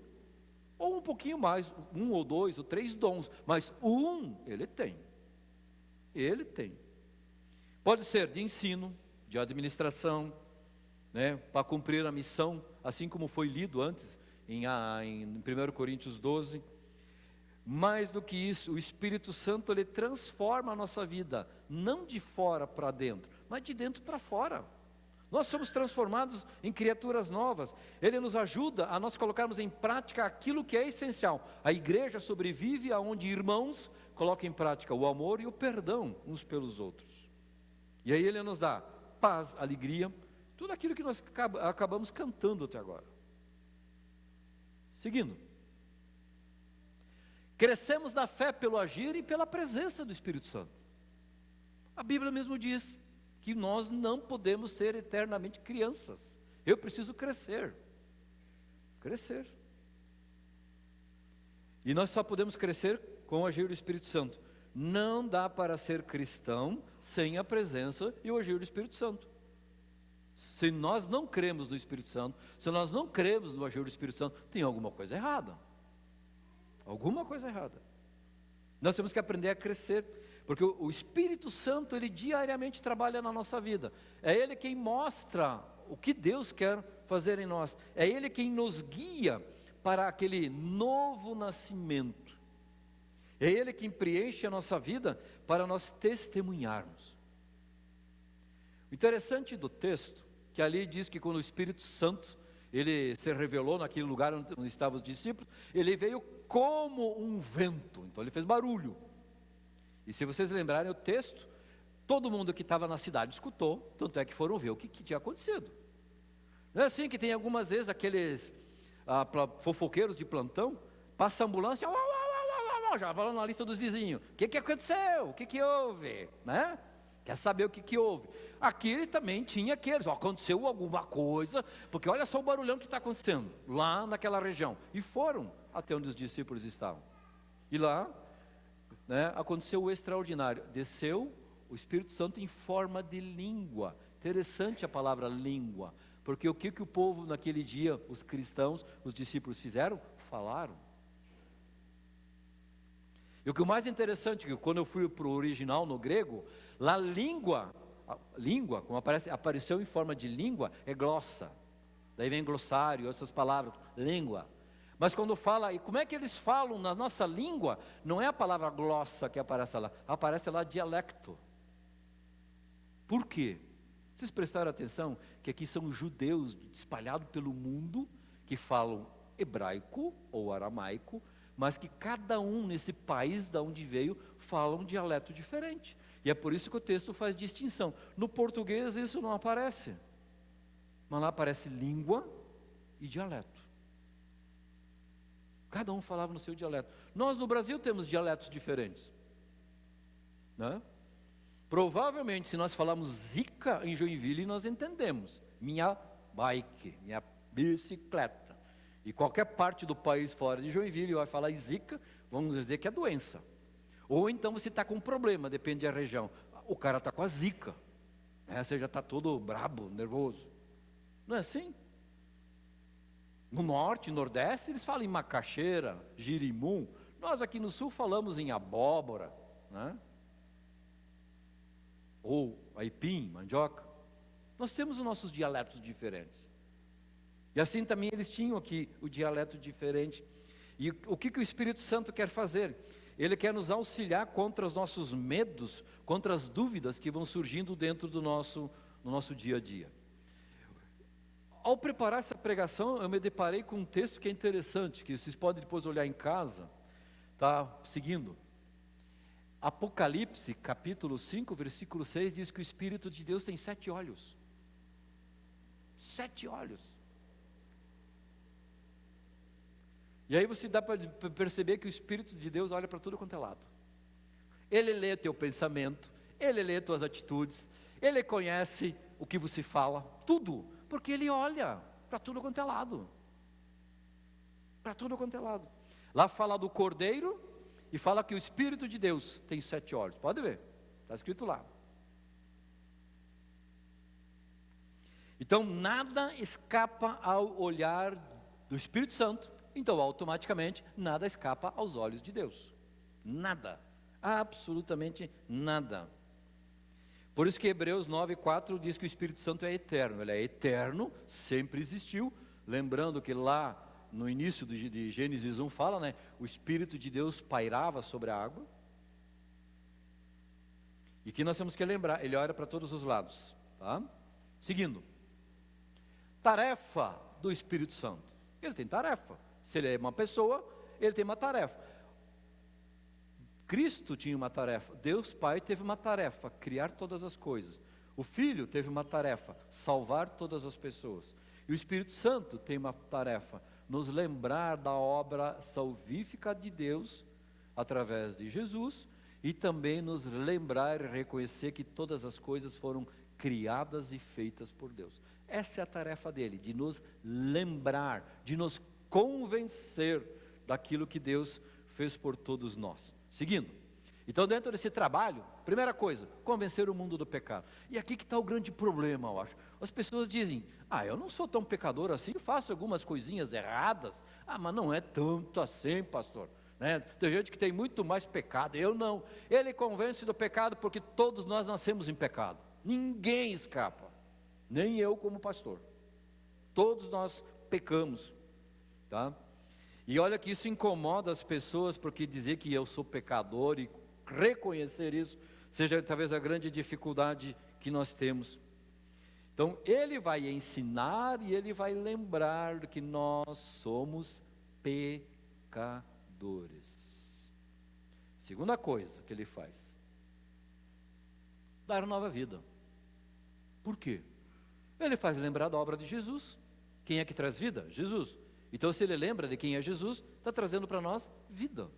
ou um pouquinho mais, 1 ou 2 ou 3 dons, mas ele tem. Ele tem. Pode ser de ensino, de administração, né, para cumprir a missão, assim como foi lido antes em 1 Coríntios 12. Mais do que isso, o Espírito Santo, ele transforma a nossa vida, não de fora para dentro, mas de dentro para fora. Nós somos transformados em criaturas novas. Ele nos ajuda a nós colocarmos em prática aquilo que é essencial. A igreja sobrevive aonde irmãos colocam em prática o amor e o perdão uns pelos outros. E aí ele nos dá paz, alegria, tudo aquilo que nós acabamos cantando até agora. Seguindo. Crescemos na fé pelo agir e pela presença do Espírito Santo. A Bíblia mesmo diz que nós não podemos ser eternamente crianças. Eu preciso crescer. Crescer. E nós só podemos crescer com o agir do Espírito Santo. Não dá para ser cristão sem a presença e o agir do Espírito Santo. Se nós não cremos no Espírito Santo, se nós não cremos no agir do Espírito Santo, tem alguma coisa errada. Alguma coisa errada. Nós temos que aprender a crescer, porque o Espírito Santo, ele diariamente trabalha na nossa vida. É Ele quem mostra o que Deus quer fazer em nós. É Ele quem nos guia para aquele novo nascimento. É Ele quem preenche a nossa vida para nós testemunharmos. O interessante do texto, que ali diz que quando o Espírito Santo, ele se revelou naquele lugar onde estavam os discípulos, ele veio como um vento, então ele fez barulho. E se vocês lembrarem o texto, todo mundo que estava na cidade escutou, tanto é que foram ver o que tinha acontecido. Não é assim que tem algumas vezes aqueles fofoqueiros de plantão, passa a ambulância, já falando na lista dos vizinhos, o que aconteceu, o que houve, né? Quer saber o que houve? Aqui também tinha aqueles, aconteceu alguma coisa, porque olha só o barulhão que está acontecendo, lá naquela região. E foram até onde os discípulos estavam. E lá, né, aconteceu o extraordinário, desceu o Espírito Santo em forma de língua. Interessante a palavra língua, porque o que o povo naquele dia, os cristãos, os discípulos fizeram? Falaram. E o que o mais interessante, que quando eu fui para o original no grego, lá língua, como apareceu em forma de língua, é glossa. Daí vem glossário, essas palavras, língua. Mas quando fala, e como é que eles falam na nossa língua, não é a palavra glossa que aparece lá dialecto. Por quê? Vocês prestaram atenção que aqui são judeus espalhados pelo mundo, que falam hebraico ou aramaico, mas que cada um nesse país de onde veio fala um dialeto diferente. E é por isso que o texto faz distinção. No português isso não aparece. Mas lá aparece língua e dialeto. Cada um falava no seu dialeto. Nós no Brasil temos dialetos diferentes, né? Provavelmente, se nós falarmos zica em Joinville, nós entendemos. Minha bike, minha bicicleta. E qualquer parte do país fora de Joinville vai falar zica, vamos dizer que é doença. Ou então você está com um problema, depende da região. O cara está com a zica, né? Você já está todo brabo, nervoso. Não é assim? No norte, nordeste, eles falam em macaxeira, girimum. Nós aqui no sul falamos em abóbora, né? Ou aipim, mandioca. Nós temos os nossos dialetos diferentes. E assim também eles tinham aqui o dialeto diferente. E o que o Espírito Santo quer fazer? Ele quer nos auxiliar contra os nossos medos, contra as dúvidas que vão surgindo dentro do no nosso dia a dia. Ao preparar essa pregação, eu me deparei com um texto que é interessante, que vocês podem depois olhar em casa, tá? Seguindo. Apocalipse, capítulo 5, versículo 6, diz que o Espírito de Deus tem 7 olhos. 7 olhos. E aí você dá para perceber que o Espírito de Deus olha para tudo quanto é lado. Ele lê teu pensamento, ele lê tuas atitudes, ele conhece o que você fala, tudo, porque ele olha para tudo quanto é lado. Para tudo quanto é lado. Lá fala do Cordeiro e fala que o Espírito de Deus tem 7 olhos. Pode ver, está escrito lá. Então nada escapa ao olhar do Espírito Santo. Então, automaticamente, nada escapa aos olhos de Deus. Nada. Absolutamente nada. Por isso que Hebreus 9:4 diz que o Espírito Santo é eterno. Ele é eterno, sempre existiu. Lembrando que lá no início de Gênesis 1 fala, né? O Espírito de Deus pairava sobre a água. E que nós temos que lembrar, ele olha para todos os lados. Tá? Seguindo. Tarefa do Espírito Santo. Ele tem tarefa. Se ele é uma pessoa, ele tem uma tarefa. Cristo tinha uma tarefa. Deus Pai teve uma tarefa, criar todas as coisas. O Filho teve uma tarefa, salvar todas as pessoas. E o Espírito Santo tem uma tarefa, nos lembrar da obra salvífica de Deus, através de Jesus, e também nos lembrar e reconhecer que todas as coisas foram criadas e feitas por Deus. Essa é a tarefa dele, de nos lembrar, de nos convencer daquilo que Deus fez por todos nós. Seguindo. Então, dentro desse trabalho, primeira coisa, convencer o mundo do pecado. E aqui que está o grande problema, eu acho. As pessoas dizem, eu não sou tão pecador assim, faço algumas coisinhas erradas. Mas não é tanto assim, pastor. Né? Tem gente que tem muito mais pecado, eu não. Ele convence do pecado porque todos nós nascemos em pecado. Ninguém escapa, nem eu como pastor. Todos nós pecamos. Tá? E olha que isso incomoda as pessoas, porque dizer que eu sou pecador e reconhecer isso, seja talvez a grande dificuldade que nós temos. Então ele vai ensinar e ele vai lembrar que nós somos pecadores. Segunda coisa que ele faz, dar nova vida. Por quê? Ele faz lembrar da obra de Jesus. Quem é que traz vida? Jesus. Então, se ele lembra de quem é Jesus, está trazendo para nós vida.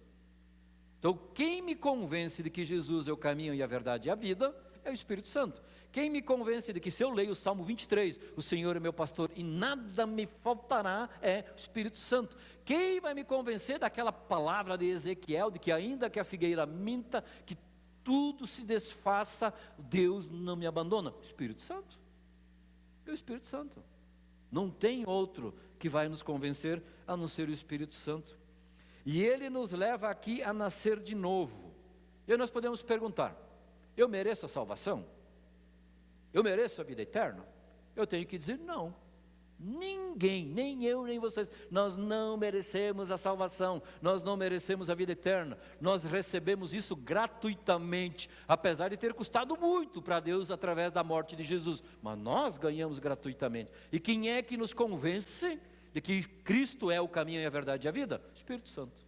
Então, quem me convence de que Jesus é o caminho e a verdade e a vida, é o Espírito Santo. Quem me convence de que se eu leio o Salmo 23, o Senhor é meu pastor e nada me faltará, é o Espírito Santo. Quem vai me convencer daquela palavra de Ezequiel, de que ainda que a figueira minta, que tudo se desfaça, Deus não me abandona? O Espírito Santo. É o Espírito Santo. Não tem outro que vai nos convencer a não ser o Espírito Santo. E ele nos leva aqui a nascer de novo. E nós podemos perguntar, eu mereço a salvação? Eu mereço a vida eterna? Eu tenho que dizer não. Ninguém, nem eu, nem vocês, nós não merecemos a salvação, nós não merecemos a vida eterna, nós recebemos isso gratuitamente, apesar de ter custado muito para Deus através da morte de Jesus, mas nós ganhamos gratuitamente. E quem é que nos convence de que Cristo é o caminho e a verdade e a vida? O Espírito Santo.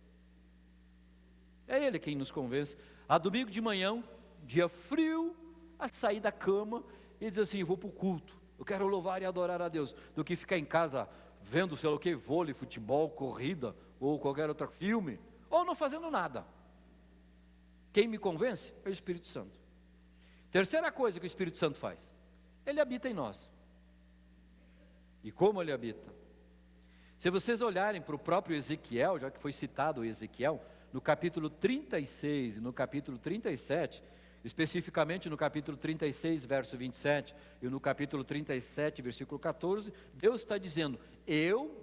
É Ele quem nos convence. A domingo de manhã, dia frio, a sair da cama e dizer assim, eu vou para o culto. Eu quero louvar e adorar a Deus, do que ficar em casa vendo, sei lá o que, vôlei, futebol, corrida, ou qualquer outro filme, ou não fazendo nada. Quem me convence é o Espírito Santo. Terceira coisa que o Espírito Santo faz, ele habita em nós. E como ele habita? Se vocês olharem para o próprio Ezequiel, já que foi citado o Ezequiel, no capítulo 36 e no capítulo 37, especificamente no capítulo 36, verso 27, e no capítulo 37, versículo 14, Deus está dizendo,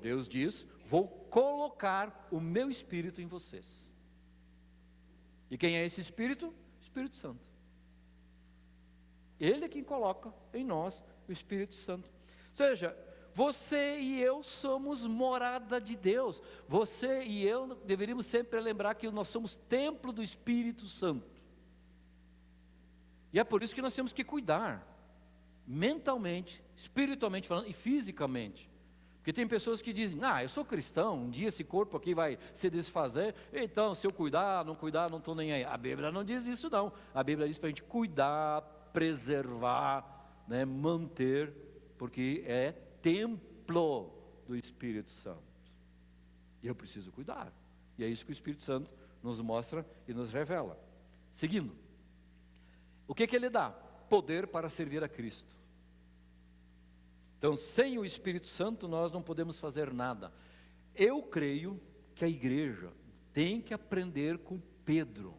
Deus diz, vou colocar o meu Espírito em vocês. E quem é esse Espírito? Espírito Santo. Ele é quem coloca em nós o Espírito Santo. Ou seja, você e eu somos morada de Deus. Você e eu deveríamos sempre lembrar que nós somos templo do Espírito Santo. E é por isso que nós temos que cuidar, mentalmente, espiritualmente falando e fisicamente. Porque tem pessoas que dizem, eu sou cristão, um dia esse corpo aqui vai se desfazer, então se eu cuidar, não estou nem aí. A Bíblia não diz isso não. A Bíblia diz para a gente cuidar, preservar, né, manter, porque é templo do Espírito Santo. E eu preciso cuidar. E é isso que o Espírito Santo nos mostra e nos revela. Seguindo. O que ele dá? Poder para servir a Cristo. Então, sem o Espírito Santo, nós não podemos fazer nada. Eu creio que a igreja tem que aprender com Pedro.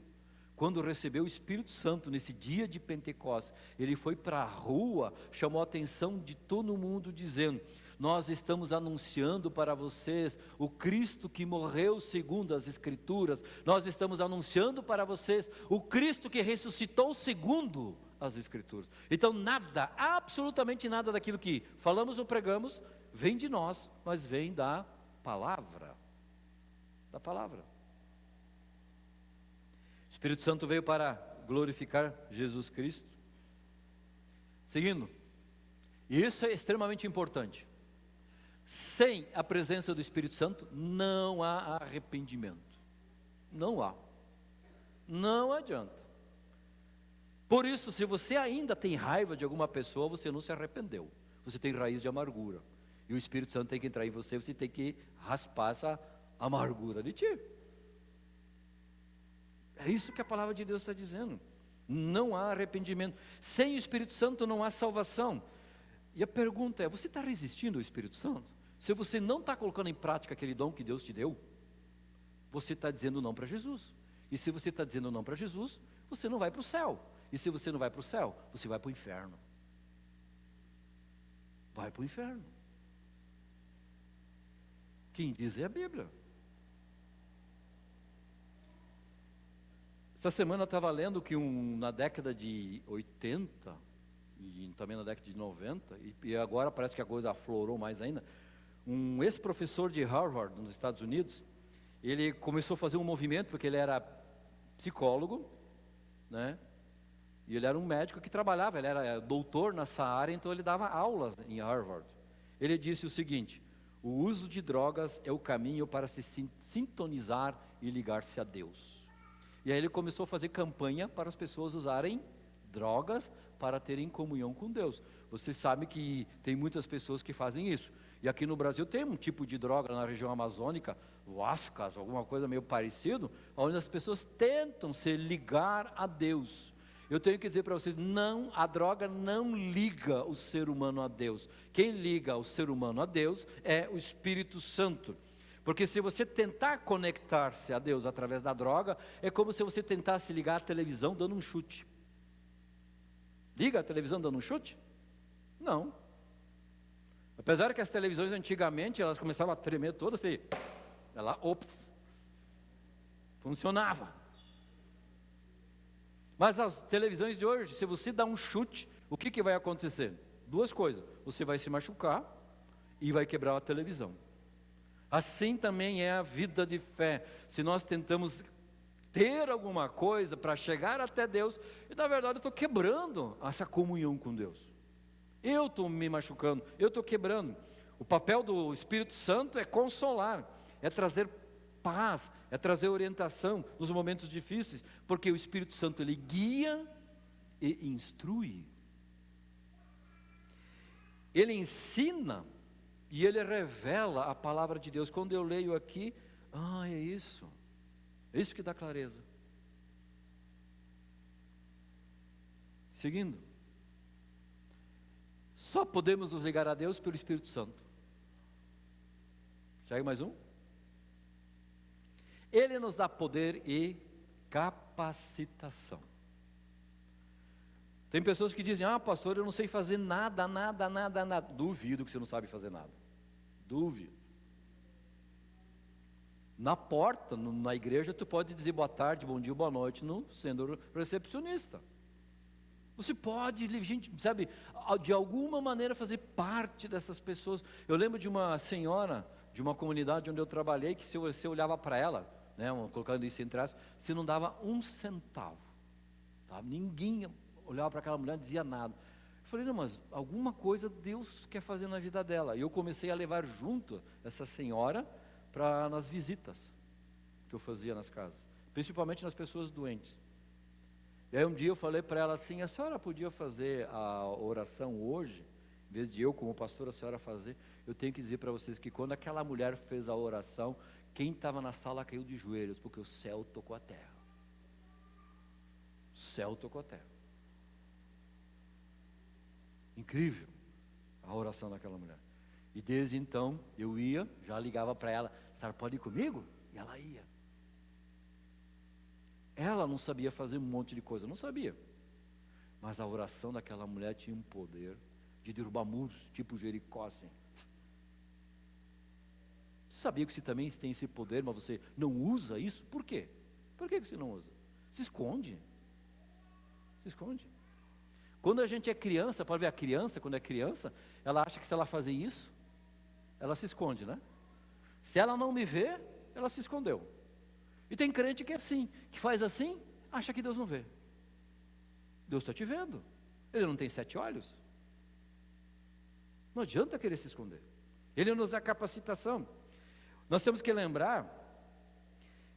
Quando recebeu o Espírito Santo nesse dia de Pentecostes, ele foi para a rua, chamou a atenção de todo mundo, dizendo: nós estamos anunciando para vocês o Cristo que morreu segundo as Escrituras, nós estamos anunciando para vocês o Cristo que ressuscitou segundo as Escrituras. Então nada, absolutamente nada daquilo que falamos ou pregamos, vem de nós, mas vem da palavra. Da palavra. O Espírito Santo veio para glorificar Jesus Cristo. Seguindo, e isso é extremamente importante. Sem a presença do Espírito Santo, não há arrependimento. Não há. Não adianta. Por isso, se você ainda tem raiva de alguma pessoa, você não se arrependeu. Você tem raiz de amargura. E o Espírito Santo tem que entrar em você, você tem que raspar essa amargura de ti. É isso que a palavra de Deus está dizendo. Não há arrependimento. Sem o Espírito Santo não há salvação. E a pergunta é, você está resistindo ao Espírito Santo? Se você não está colocando em prática aquele dom que Deus te deu, você está dizendo não para Jesus. E se você está dizendo não para Jesus, você não vai para o céu. E se você não vai para o céu, você vai para o inferno. Vai para o inferno. Quem diz é a Bíblia. Essa semana eu estava lendo que na década de 80, e também na década de 90, e agora parece que a coisa aflorou mais ainda, um ex-professor de Harvard, nos Estados Unidos, ele começou a fazer um movimento, porque ele era psicólogo, né? E ele era um médico que trabalhava, ele era doutor nessa área, então ele dava aulas em Harvard. Ele disse o seguinte: o uso de drogas é o caminho para se sintonizar e ligar-se a Deus. E aí ele começou a fazer campanha para as pessoas usarem drogas para terem comunhão com Deus. Você sabe que tem muitas pessoas que fazem isso. E aqui no Brasil tem um tipo de droga na região amazônica, o ascas, alguma coisa meio parecido, onde as pessoas tentam se ligar a Deus. Eu tenho que dizer para vocês, a droga não liga o ser humano a Deus. Quem liga o ser humano a Deus é o Espírito Santo. Porque se você tentar conectar-se a Deus através da droga, é como se você tentasse ligar a televisão dando um chute. Liga a televisão dando um chute? Não. Apesar que as televisões antigamente, elas começavam a tremer todas, assim, funcionava. Mas as televisões de hoje, se você dá um chute, o que vai acontecer? Duas coisas, você vai se machucar e vai quebrar a televisão. Assim também é a vida de fé. Se nós tentamos ter alguma coisa para chegar até Deus, e na verdade eu estou quebrando essa comunhão com Deus. Eu estou me machucando, eu estou quebrando. O papel do Espírito Santo é consolar, é trazer paz, é trazer orientação nos momentos difíceis, porque o Espírito Santo ele guia e instrui. Ele ensina E ele revela a palavra de Deus. Quando eu leio aqui, é isso. É isso que dá clareza. Seguindo. Só podemos nos ligar a Deus pelo Espírito Santo. Segue mais um. Ele nos dá poder e capacitação. Tem pessoas que dizem, pastor, eu não sei fazer nada. Duvido que você não sabe fazer nada. Duvido. Na porta, na igreja, tu pode dizer boa tarde, bom dia, boa noite, sendo recepcionista. Você pode, gente, sabe, de alguma maneira fazer parte dessas pessoas. Eu lembro de uma senhora, de uma comunidade onde eu trabalhei, que se você olhava para ela, né, colocando isso entre aspas, você não dava um centavo. Tá? Ninguém olhava para aquela mulher e dizia nada. Eu falei, não, mas alguma coisa Deus quer fazer na vida dela. E eu comecei a levar junto essa senhora nas visitas que eu fazia nas casas, principalmente nas pessoas doentes. E aí um dia eu falei para ela assim, a senhora podia fazer a oração hoje, em vez de eu como pastor, a senhora fazer? Eu tenho que dizer para vocês que quando aquela mulher fez a oração, quem estava na sala caiu de joelhos, porque o céu tocou a terra. O céu tocou a terra. Incrível a oração daquela mulher. E desde então, eu ia, já ligava para ela, a senhora pode ir comigo? E ela ia. Ela não sabia fazer um monte de coisa, não sabia. Mas a oração daquela mulher tinha um poder de derrubar muros, tipo Jericó, assim. Você sabia que você também tem esse poder, mas você não usa isso? Por quê? Por que você não usa? Se esconde. Se esconde. Quando a gente é criança, pode ver a criança, quando é criança, ela acha que se ela fazer isso, ela se esconde, né? Se ela não me vê, ela se escondeu. E tem crente que é assim, que faz assim, acha que Deus não vê. Deus está te vendo. Ele não tem 7 olhos. Não adianta querer se esconder. Ele nos dá capacitação. Nós temos que lembrar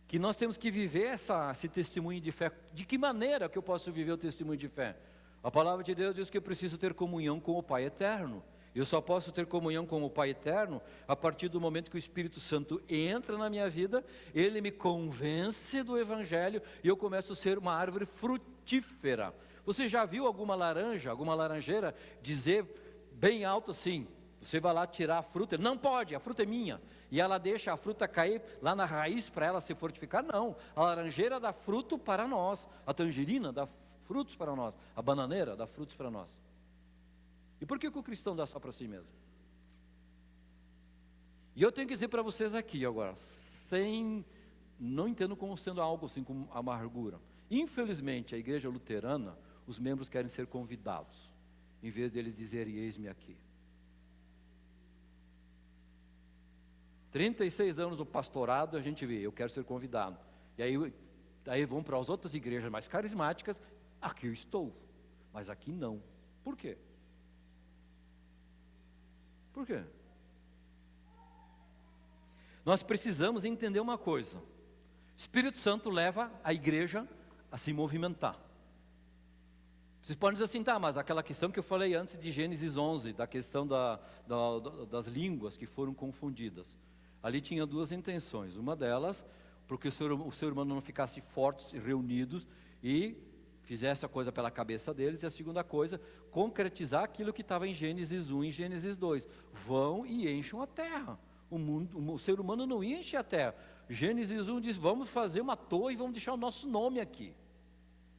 que nós temos que viver esse testemunho de fé. De que maneira que eu posso viver o testemunho de fé? A palavra de Deus diz que eu preciso ter comunhão com o Pai eterno. Eu só posso ter comunhão com o Pai eterno a partir do momento que o Espírito Santo entra na minha vida, ele me convence do Evangelho e eu começo a ser uma árvore frutífera. Você já viu alguma laranja, alguma laranjeira dizer bem alto assim, você vai lá tirar a fruta, não pode, a fruta é minha, e ela deixa a fruta cair lá na raiz para ela se fortificar? Não, a laranjeira dá fruto para nós, a tangerina dá frutos para nós, a bananeira dá frutos para nós. E por que o cristão dá só para si mesmo? E eu tenho que dizer para vocês aqui agora, não entendo como sendo algo assim, como amargura. Infelizmente, a igreja luterana, os membros querem ser convidados, em vez deles dizerem, eis-me aqui. 36 anos do pastorado, a gente vê, eu quero ser convidado. E aí vão para as outras igrejas mais carismáticas, aqui eu estou, mas aqui não. Por quê? Por quê? Nós precisamos entender uma coisa. O Espírito Santo leva a igreja a se movimentar. Vocês podem dizer assim, tá, mas aquela questão que eu falei antes de Gênesis 11, da questão das línguas que foram confundidas. Ali tinha 2 intenções. Uma delas, porque o ser humano não ficasse fortes e reunidos e fizesse a coisa pela cabeça deles. E a segunda coisa, concretizar aquilo que estava em Gênesis 1 e Gênesis 2. Vão e encham a terra. O ser humano não enche a terra. Gênesis 1 diz, vamos fazer uma torre e vamos deixar o nosso nome aqui.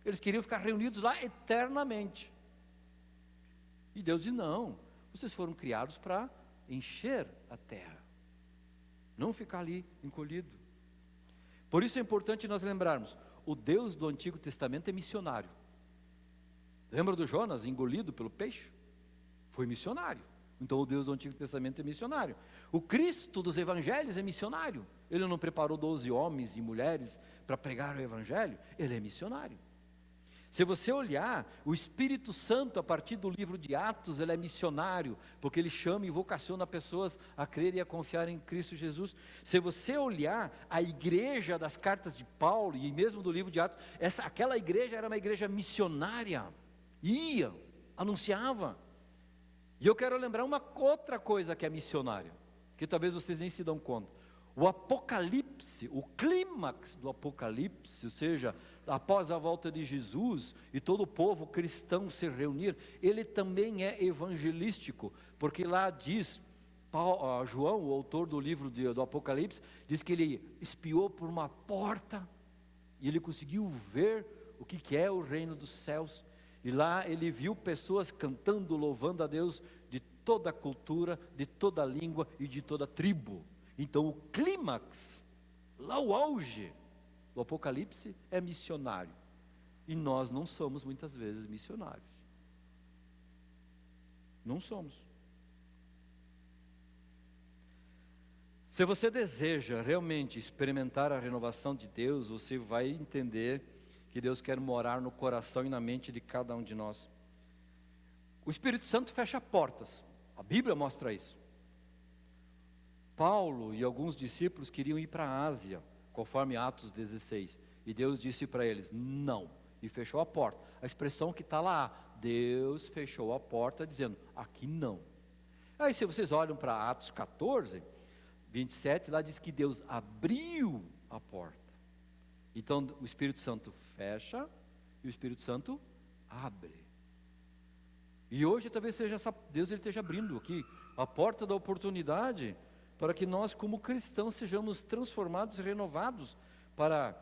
Eles queriam ficar reunidos lá eternamente. E Deus diz, não, vocês foram criados para encher a terra. Não ficar ali encolhido. Por isso é importante nós lembrarmos, o Deus do Antigo Testamento é missionário. Lembra do Jonas engolido pelo peixe? Foi missionário. Então o Deus do Antigo Testamento é missionário. O Cristo dos Evangelhos é missionário. Ele não preparou 12 homens e mulheres para pregar o Evangelho? Ele é missionário. Se você olhar, o Espírito Santo, a partir do livro de Atos, ele é missionário, porque ele chama e vocaciona pessoas a crer e a confiar em Cristo Jesus. Se você olhar a igreja das cartas de Paulo, e mesmo do livro de Atos, aquela igreja era uma igreja missionária, ia, anunciava. E eu quero lembrar uma outra coisa que é missionária, que talvez vocês nem se dão conta. O Apocalipse, o clímax do Apocalipse, ou seja, após a volta de Jesus e todo o povo cristão se reunir, ele também é evangelístico, porque lá diz, João, o autor do livro do Apocalipse, diz que ele espiou por uma porta e ele conseguiu ver o que é o reino dos céus. E lá ele viu pessoas cantando, louvando a Deus de toda a cultura, de toda a língua e de toda a tribo. Então o clímax, lá o auge do Apocalipse é missionário. E nós não somos muitas vezes missionários. Não somos. Se você deseja realmente experimentar a renovação de Deus, você vai entender que Deus quer morar no coração e na mente de cada um de nós. O Espírito Santo fecha portas. A Bíblia mostra isso. Paulo e alguns discípulos queriam ir para a Ásia, conforme Atos 16. E Deus disse para eles, não. E fechou a porta. A expressão que está lá, Deus fechou a porta dizendo, aqui não. Aí se vocês olham para Atos 14, 27, lá diz que Deus abriu a porta. Então o Espírito Santo fecha e o Espírito Santo abre. E hoje talvez seja Deus ele esteja abrindo aqui a porta da oportunidade para que nós como cristãos sejamos transformados e renovados para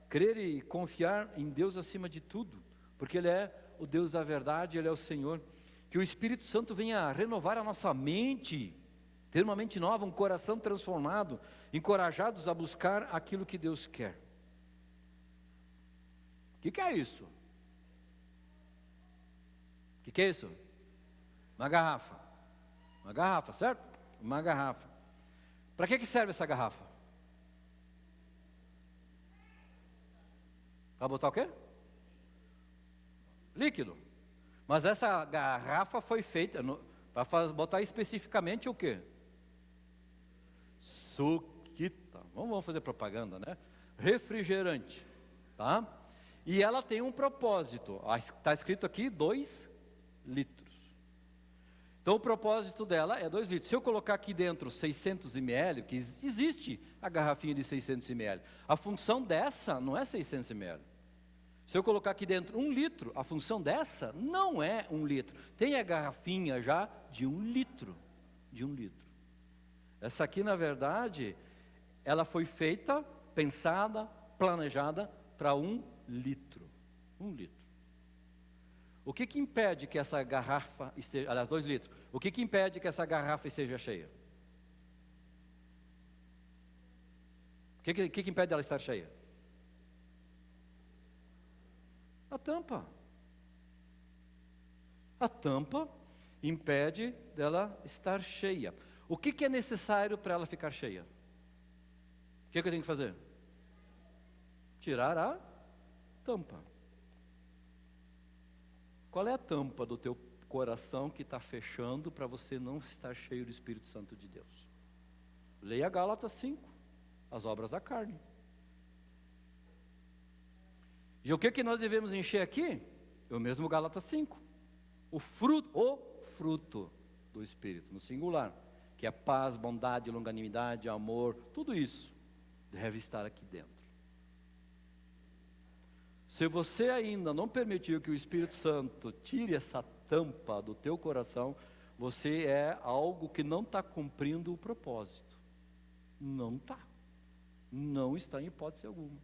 crer e confiar em Deus acima de tudo, porque Ele é o Deus da verdade, Ele é o Senhor. Que o Espírito Santo venha renovar a nossa mente, ter uma mente nova, um coração transformado, encorajados a buscar aquilo que Deus quer. O que é isso? O que é isso? Uma garrafa. Uma garrafa, certo? Uma garrafa. Para que serve essa garrafa? Para botar o quê? Líquido. Mas essa garrafa foi feita para botar especificamente o quê? Suquita. Vamos fazer propaganda, né? Refrigerante, tá? E ela tem um propósito. Está escrito aqui 2 litros. Então o propósito dela é 2 litros. Se eu colocar aqui dentro 600 ml, que existe a garrafinha de 600 ml, a função dessa não é 600 ml. Se eu colocar aqui dentro 1 litro, a função dessa não é 1 litro. Tem a garrafinha já de 1 litro. De 1 litro. Essa aqui, na verdade, ela foi feita, pensada, planejada para 1 litro. 1 litro. O que impede que essa garrafa esteja, aliás, 2 litros, o que impede que essa garrafa esteja cheia? O que impede dela estar cheia? A tampa. A tampa impede dela estar cheia. O que é necessário para ela ficar cheia? O que eu tenho que fazer? Tirar a tampa. Qual é a tampa do teu coração que está fechando para você não estar cheio do Espírito Santo de Deus? Leia Gálatas 5, as obras da carne. E o que nós devemos encher aqui? É o mesmo Gálatas 5. O fruto do Espírito, no singular, que é paz, bondade, longanimidade, amor, tudo isso deve estar aqui dentro. Se você ainda não permitiu que o Espírito Santo tire essa tampa do teu coração, você é algo que não está cumprindo o propósito. Não está. Não está em hipótese alguma.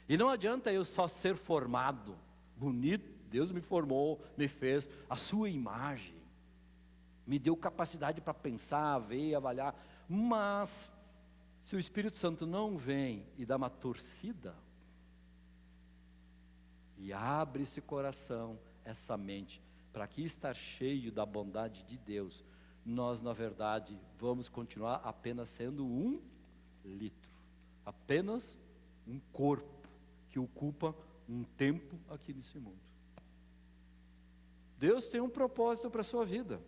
E não adianta eu só ser formado, bonito, Deus me formou, me fez a sua imagem, me deu capacidade para pensar, ver, avaliar, mas se o Espírito Santo não vem e dá uma torcida, e abre esse coração, essa mente, para aqui estar cheio da bondade de Deus, nós na verdade vamos continuar apenas sendo 1 litro, apenas um corpo que ocupa um tempo aqui nesse mundo. Deus tem um propósito para a sua vida,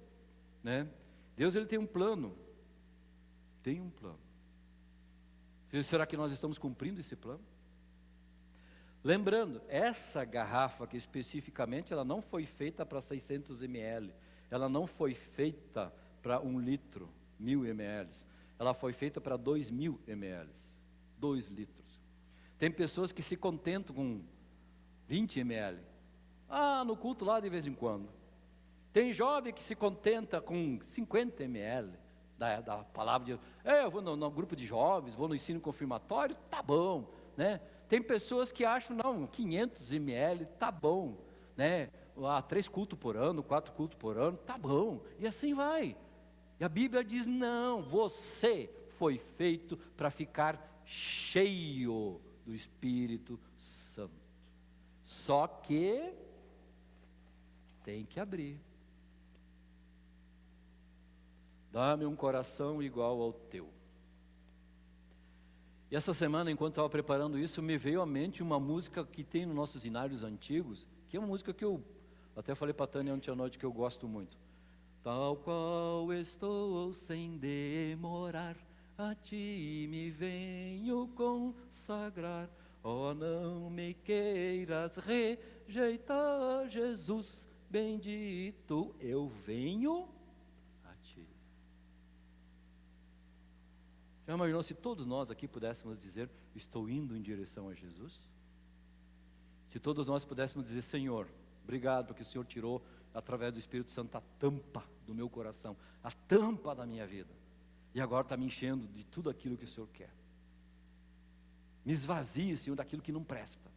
né? Deus ele tem um plano, tem um plano. Será que nós estamos cumprindo esse plano? Lembrando, essa garrafa que especificamente ela não foi feita para 600 ml, ela não foi feita para 1 litro, 1000 ml. Ela foi feita para 2000 ml, 2 litros. Tem pessoas que se contentam com 20 ml. No culto lá de vez em quando. Tem jovem que se contenta com 50 ml da palavra de Deus. Eu vou no grupo de jovens, vou no ensino confirmatório, tá bom, né? Tem pessoas que acham, não, 500 ml, tá bom, né? 3 cultos por ano, 4 cultos por ano, tá bom. E assim vai. E a Bíblia diz, não, você foi feito para ficar cheio do Espírito Santo. Só que tem que abrir. Dá-me um coração igual ao teu. E essa semana, enquanto estava preparando isso, me veio à mente uma música que tem nos nossos hinários antigos, que é uma música que eu até falei para a Tânia ontem à noite que eu gosto muito. Tal qual estou sem demorar, a ti me venho consagrar. Não me queiras rejeitar, Jesus bendito, eu venho a ti. Já imaginou se todos nós aqui pudéssemos dizer, estou indo em direção a Jesus? Se todos nós pudéssemos dizer, Senhor, obrigado porque o Senhor tirou, através do Espírito Santo, a tampa do meu coração, a tampa da minha vida. E agora está me enchendo de tudo aquilo que o Senhor quer. Me esvazie, Senhor, daquilo que não presta,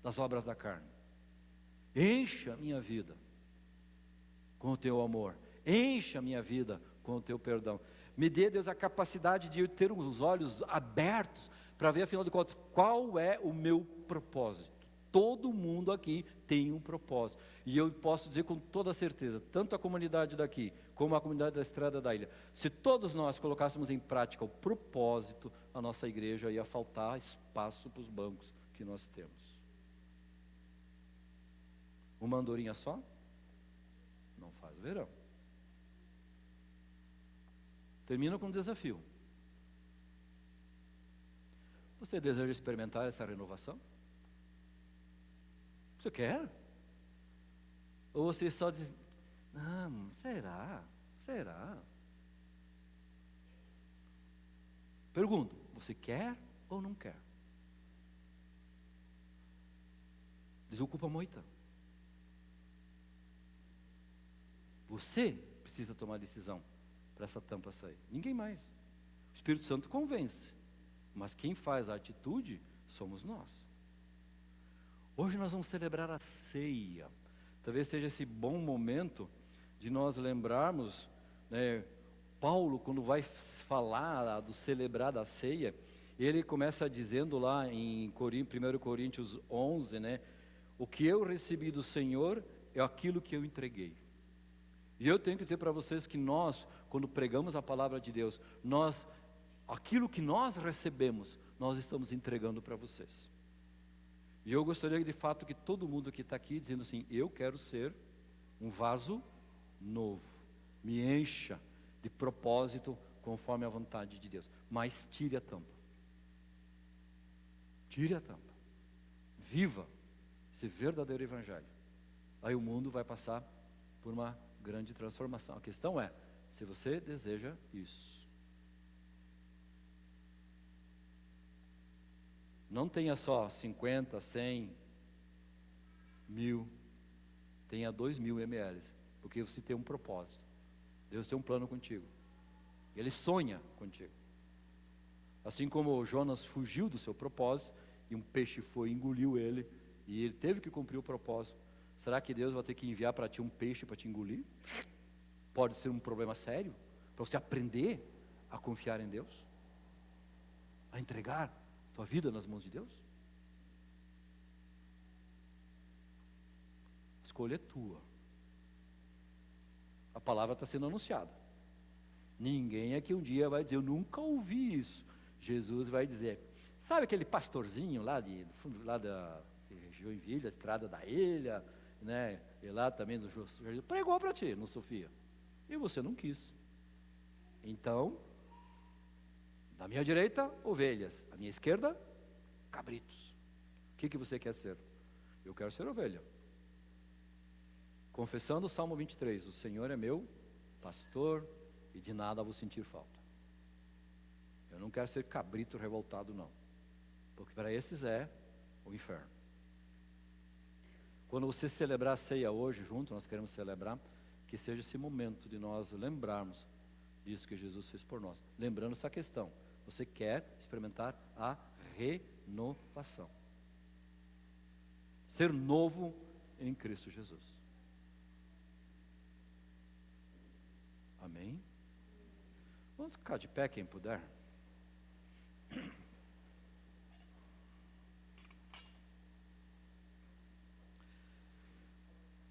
das obras da carne. Encha a minha vida com o teu amor. Encha a minha vida com o teu perdão. Me dê, Deus, a capacidade de eu ter os olhos abertos para ver, afinal de contas, qual é o meu propósito. Todo mundo aqui tem um propósito. E eu posso dizer com toda certeza, tanto a comunidade daqui, como a comunidade da Estrada da Ilha, se todos nós colocássemos em prática o propósito, a nossa igreja ia faltar espaço para os bancos que nós temos. Uma andorinha só? Não faz verão. Termino com um desafio. Você deseja experimentar essa renovação? Você quer? Ou você só diz, não, será? Pergunto, você quer ou não quer? Desocupa a moita. Você precisa tomar decisão para essa tampa sair. Ninguém mais. O Espírito Santo convence. Mas quem faz a atitude somos nós. Hoje nós vamos celebrar a ceia. Talvez seja esse bom momento de nós lembrarmos, né, Paulo, quando vai falar do celebrar da ceia, ele começa dizendo lá em 1 Coríntios 11, né, o que eu recebi do Senhor é aquilo que eu entreguei. E eu tenho que dizer para vocês que nós, quando pregamos a palavra de Deus, aquilo que nós recebemos, nós estamos entregando para vocês. E eu gostaria de fato que todo mundo que está aqui dizendo assim, eu quero ser um vaso novo, me encha de propósito conforme a vontade de Deus, mas tire a tampa. Tire a tampa. Viva esse verdadeiro evangelho. Aí o mundo vai passar por uma grande transformação. A questão é, se você deseja isso. Não tenha só 50, 100, 1000, tenha 2000 ml, porque você tem um propósito. Deus tem um plano contigo. Ele sonha contigo. Assim como Jonas fugiu do seu propósito, e um peixe foi e engoliu ele, e ele teve que cumprir o propósito. Será que Deus vai ter que enviar para ti um peixe para te engolir? Pode ser um problema sério, para você aprender a confiar em Deus, a entregar tua vida nas mãos de Deus. A escolha é tua. A palavra está sendo anunciada. Ninguém aqui um dia vai dizer, eu nunca ouvi isso. Jesus vai dizer, sabe aquele pastorzinho lá da Joinville, a Estrada da Ilha, né? E lá também no Jardim, pregou para ti no Sofia. E você não quis. Então, da minha direita, ovelhas. À minha esquerda, cabritos. O que você quer ser? Eu quero ser ovelha. confessando o Salmo 23, o Senhor é meu pastor e de nada vou sentir falta. Eu não quero ser cabrito revoltado, não, porque para esses é o inferno. Quando você celebrar a ceia hoje junto, nós queremos celebrar, que seja esse momento de nós lembrarmos disso que Jesus fez por nós. Lembrando essa questão, você quer experimentar a renovação. Ser novo em Cristo Jesus. Amém? Vamos ficar de pé, quem puder.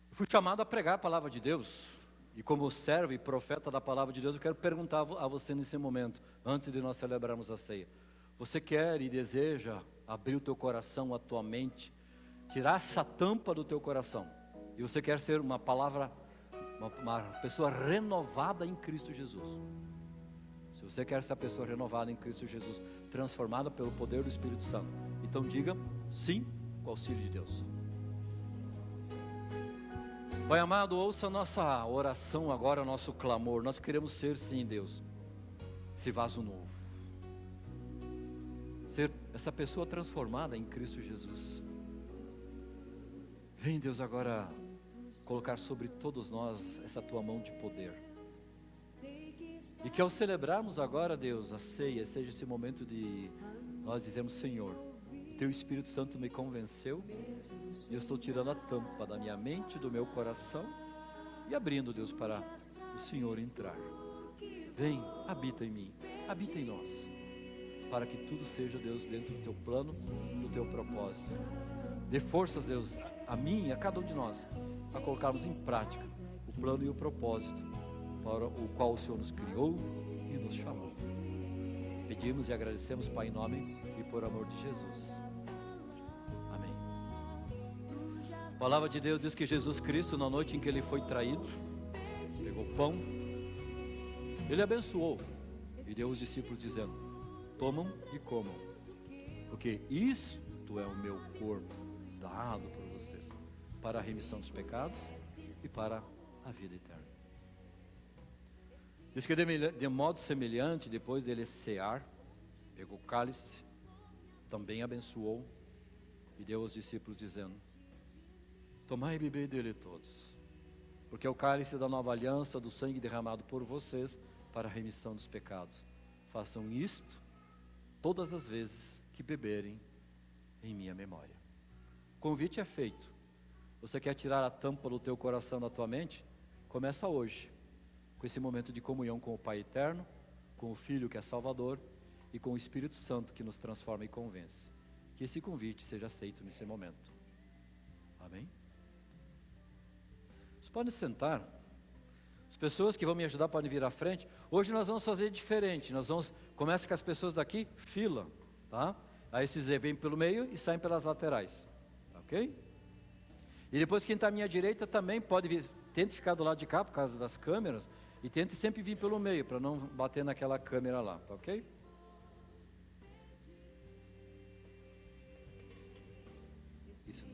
Eu fui chamado a pregar a palavra de Deus, e como servo e profeta da palavra de Deus, eu quero perguntar a você nesse momento, antes de nós celebrarmos a ceia. Você quer e deseja abrir o teu coração, a tua mente, tirar essa tampa do teu coração, e você quer ser uma pessoa renovada em Cristo Jesus. Se você quer ser a pessoa renovada em Cristo Jesus, transformada pelo poder do Espírito Santo, então diga sim com o auxílio de Deus. Pai amado, ouça a nossa oração agora, nosso clamor. Nós queremos ser, sim, Deus, esse vaso novo, ser essa pessoa transformada em Cristo Jesus. Vem, Deus, agora colocar sobre todos nós essa tua mão de poder, e que ao celebrarmos agora, Deus, a ceia, seja esse momento de nós dizermos: Senhor, teu Espírito Santo me convenceu, e eu estou tirando a tampa da minha mente, do meu coração, e abrindo, Deus, para o Senhor entrar. Vem, habita em mim, habita em nós, para que tudo seja, Deus, dentro do teu plano, do teu propósito. Dê forças, Deus, a mim e a cada um de nós, a colocarmos em prática o plano e o propósito para o qual o Senhor nos criou e nos chamou. Pedimos e agradecemos, Pai, em nome e por amor de Jesus. Amém. A palavra de Deus diz que Jesus Cristo, na noite em que ele foi traído, pegou o pão, ele abençoou e deu aos discípulos dizendo: tomam e comam, porque isto é o meu corpo dado por vocês, para a remissão dos pecados e para a vida eterna. Diz que de modo semelhante, depois dele cear, pegou o cálice, também abençoou e deu aos discípulos dizendo: tomai e bebei dele todos, porque é o cálice da nova aliança, do sangue derramado por vocês para a remissão dos pecados. Façam isto todas as vezes que beberem em minha memória. O convite é feito. Você quer tirar a tampa do teu coração, da tua mente? Começa hoje, com esse momento de comunhão com o Pai Eterno, com o Filho que é Salvador e com o Espírito Santo que nos transforma e convence. Que esse convite seja aceito nesse momento. Amém? Vocês podem sentar. As pessoas que vão me ajudar podem vir à frente. Hoje nós vamos fazer diferente. Começa com as pessoas daqui, fila, tá? Aí esses vêm pelo meio e saem pelas laterais, ok? E depois quem está à minha direita também pode vir. Tente ficar do lado de cá por causa das câmeras. E tente sempre vir pelo meio, para não bater naquela câmera lá, tá ok? Isso.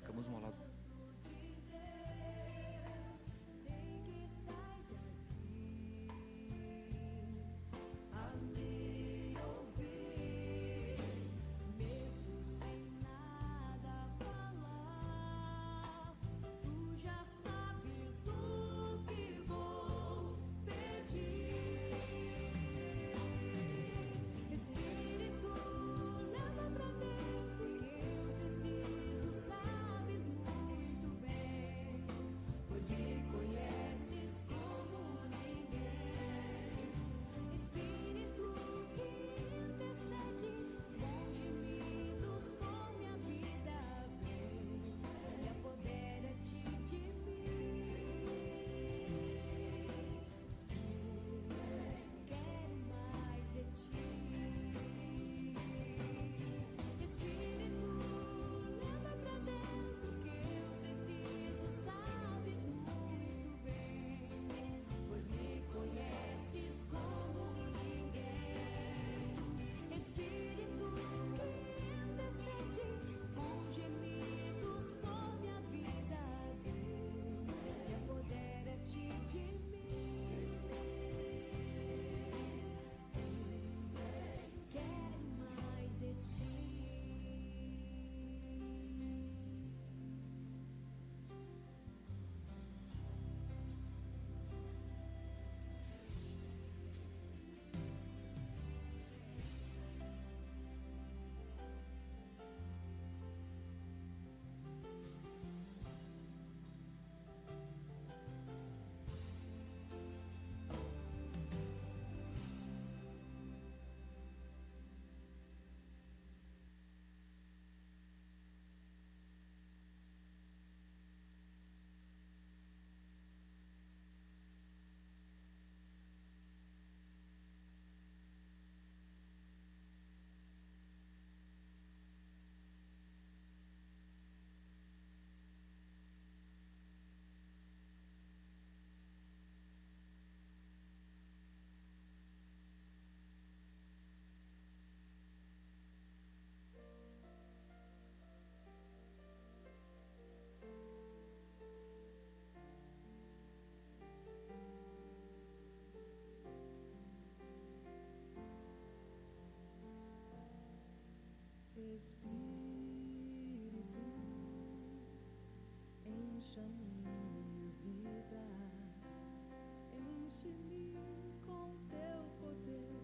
Ficamos um ao lado. Espírito, encha minha vida, enche-me com teu poder,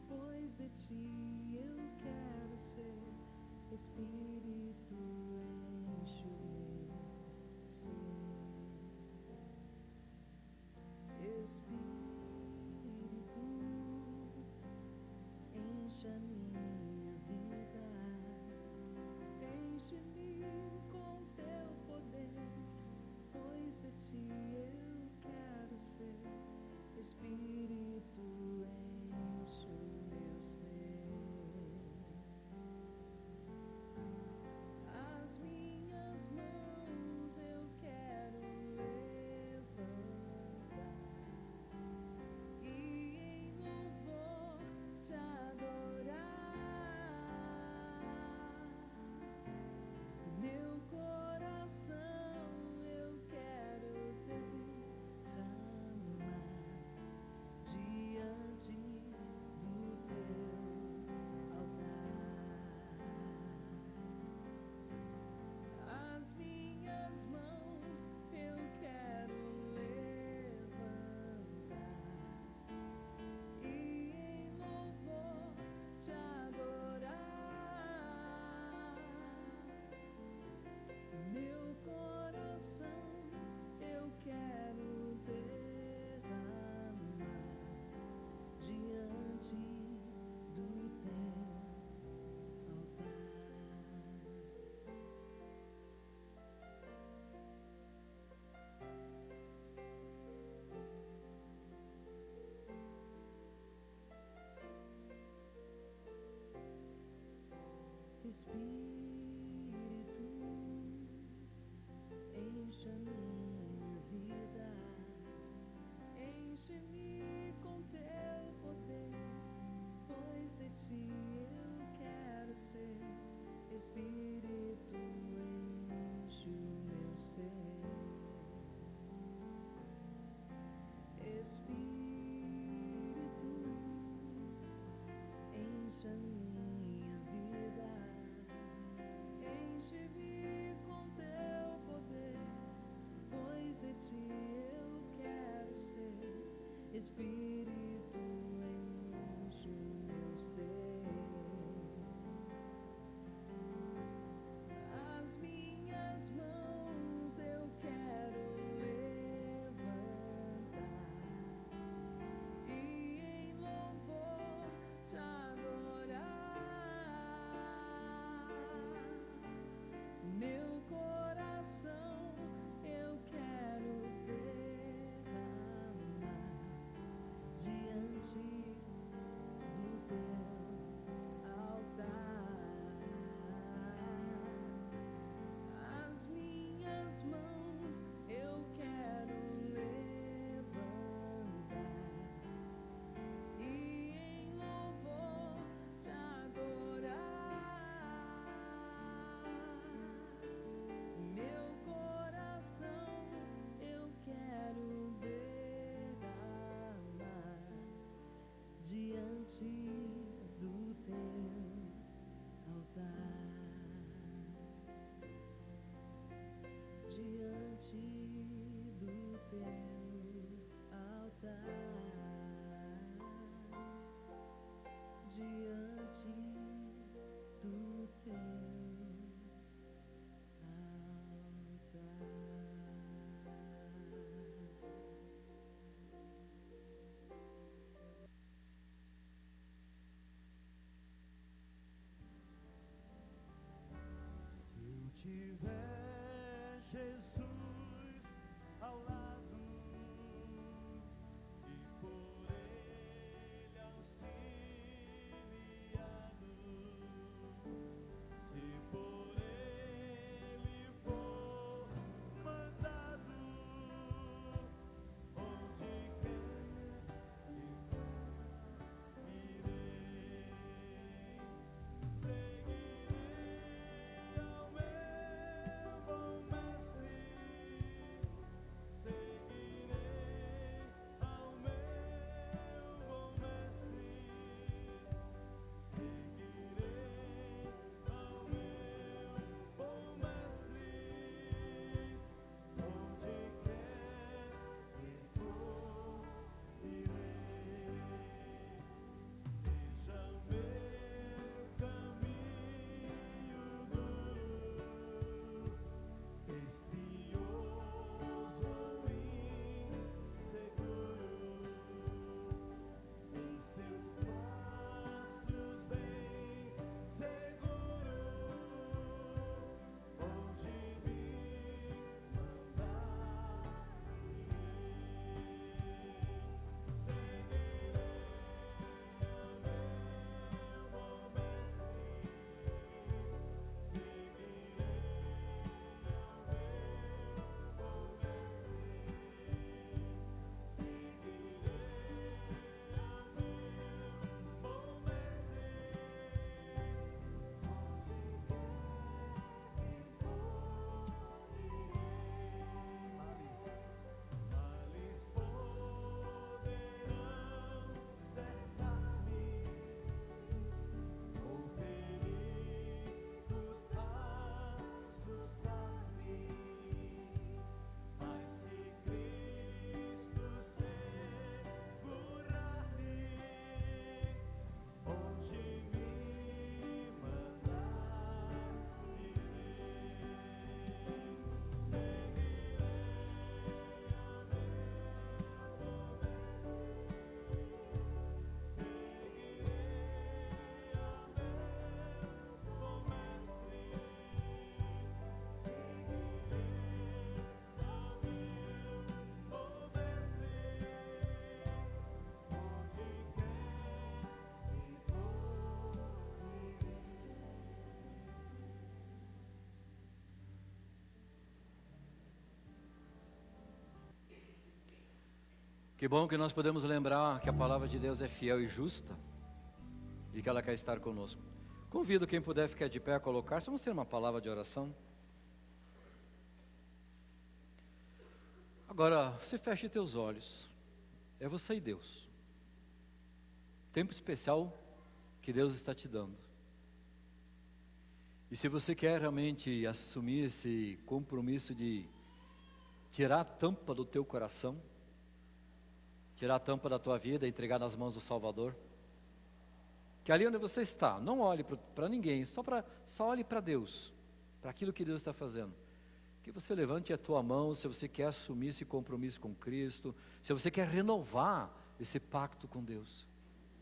pois de ti eu quero ser. Espírito, enche o meu ser. Espírito, enche a minha vida, enche-me com teu poder, pois de ti eu quero ser. Espírito, enche o meu ser. As minhas mãos eu quero levantar e em louvor te adorar. Meu coração eu quero derramar diante do teu altar. As minhas mãos eu quero levantar e em louvor te adorar. Meu coração eu quero derramar diante do teu altar. Espírito, enche a minha vida, enche-me com teu poder, pois de ti eu quero ser. Espírito, enche o meu ser. Espírito, enche a minha vida, enche-me com teu poder, pois de ti eu quero ser. Espírito, enche o meu ser. As minhas mãos eu quero levantar e em louvor te adorar. Meu coração eu quero derramar diante do teu altar. As minhas mãos eu quero levantar e em louvor te adorar. Meu coração eu quero derramar diante do teu altar. Diante Que bom que nós podemos lembrar que a palavra de Deus é fiel e justa e que ela quer estar conosco. Convido quem puder ficar de pé a colocar-se. Vamos ter uma palavra de oração. Agora, você feche teus olhos. É você e Deus. Tempo especial que Deus está te dando. E se você quer realmente assumir esse compromisso de tirar a tampa do teu coração, tirar a tampa da tua vida e entregar nas mãos do Salvador, que ali onde você está, não olhe para ninguém, só olhe para Deus, para aquilo que Deus está fazendo. Que você levante a tua mão, se você quer assumir esse compromisso com Cristo, se você quer renovar esse pacto com Deus.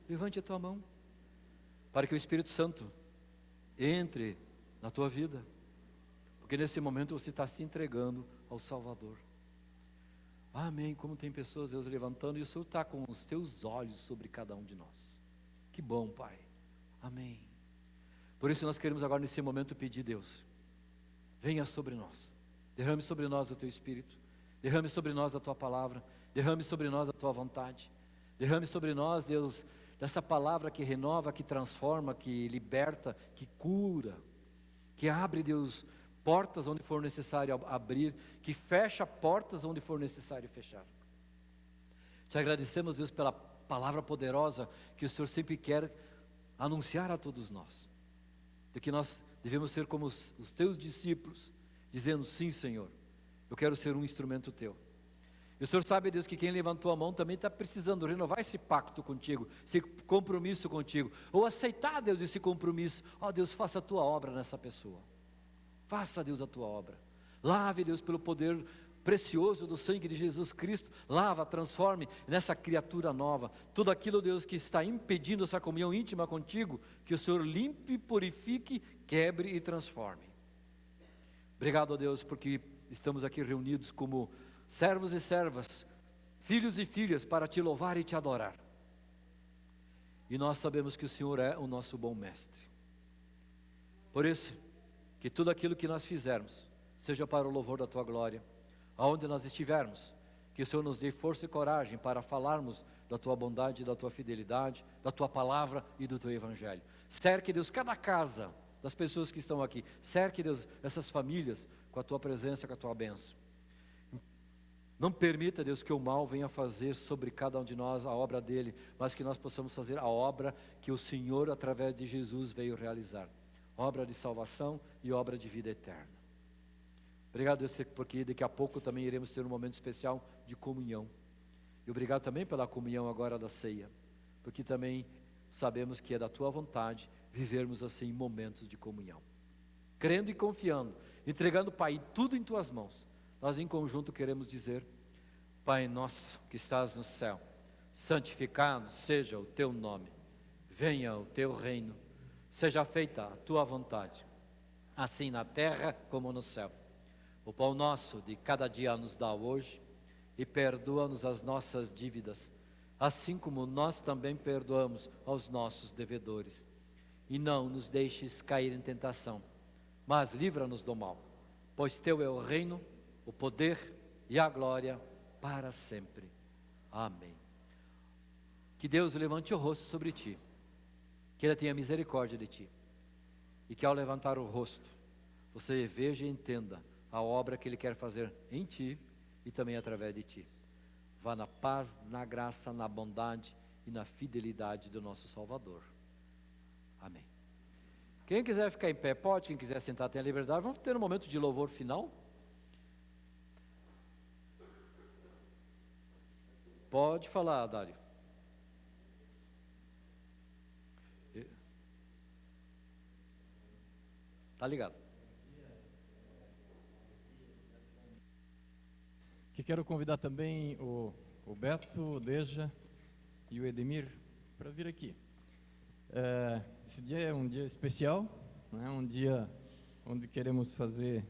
Levante a tua mão, para que o Espírito Santo entre na tua vida, porque nesse momento você está se entregando ao Salvador. Amém. Como tem pessoas, Deus, levantando, e o Senhor está com os teus olhos sobre cada um de nós. Que bom, Pai. Amém. Por isso nós queremos agora nesse momento pedir, Deus, venha sobre nós, derrame sobre nós o teu Espírito, derrame sobre nós a tua palavra, derrame sobre nós a tua vontade, derrame sobre nós, Deus, dessa palavra que renova, que transforma, que liberta, que cura, que abre, Deus, portas onde for necessário abrir, que fecha portas onde for necessário fechar. Te agradecemos, Deus, pela palavra poderosa que o Senhor sempre quer anunciar a todos nós, de que nós devemos ser como os teus discípulos, dizendo, sim, Senhor, eu quero ser um instrumento teu. E o Senhor sabe, Deus, que quem levantou a mão também está precisando renovar esse pacto contigo, esse compromisso contigo, ou aceitar, Deus, esse compromisso. Ó Deus, faça a tua obra nessa pessoa, faça, Deus, a tua obra, lave, Deus, pelo poder precioso do sangue de Jesus Cristo, lava, transforme nessa criatura nova, tudo aquilo, Deus, que está impedindo essa comunhão íntima contigo, que o Senhor limpe, purifique, quebre e transforme. Obrigado, ó Deus, porque estamos aqui reunidos como servos e servas, filhos e filhas, para te louvar e te adorar. E nós sabemos que o Senhor é o nosso bom mestre. Por isso, que tudo aquilo que nós fizermos, seja para o louvor da tua glória, aonde nós estivermos, que o Senhor nos dê força e coragem para falarmos da tua bondade, da tua fidelidade, da tua palavra e do teu evangelho. Cerque, Deus, cada casa das pessoas que estão aqui, cerque, Deus, essas famílias com a tua presença, com a tua bênção. Não permita, Deus, que o mal venha fazer sobre cada um de nós a obra dele, mas que nós possamos fazer a obra que o Senhor, através de Jesus, veio realizar. Obra de salvação e obra de vida eterna. Obrigado, Deus, porque daqui a pouco também iremos ter um momento especial de comunhão. E obrigado também pela comunhão agora da ceia, porque também sabemos que é da tua vontade vivermos assim momentos de comunhão. Crendo e confiando, entregando, Pai, tudo em tuas mãos. Nós em conjunto queremos dizer, Pai nosso que estás no céu, santificado seja o teu nome, venha o teu reino, seja feita a tua vontade, assim na terra como no céu. O pão nosso de cada dia nos dá hoje, e perdoa-nos as nossas dívidas, assim como nós também perdoamos aos nossos devedores. E não nos deixes cair em tentação, mas livra-nos do mal, pois teu é o reino, o poder e a glória para sempre. Amém. Que Deus levante o rosto sobre ti, que Ele tenha misericórdia de ti, e que ao levantar o rosto, você veja e entenda a obra que Ele quer fazer em ti e também através de ti. Vá na paz, na graça, na bondade e na fidelidade do nosso Salvador. Amém. Quem quiser ficar em pé pode, quem quiser sentar tem a liberdade. Vamos ter um momento de louvor final. Pode falar, Dário. Tá ligado. Que quero convidar também o Beto, o Deja e o Edemir para vir aqui. Esse dia é um dia especial, né? Um dia onde queremos fazer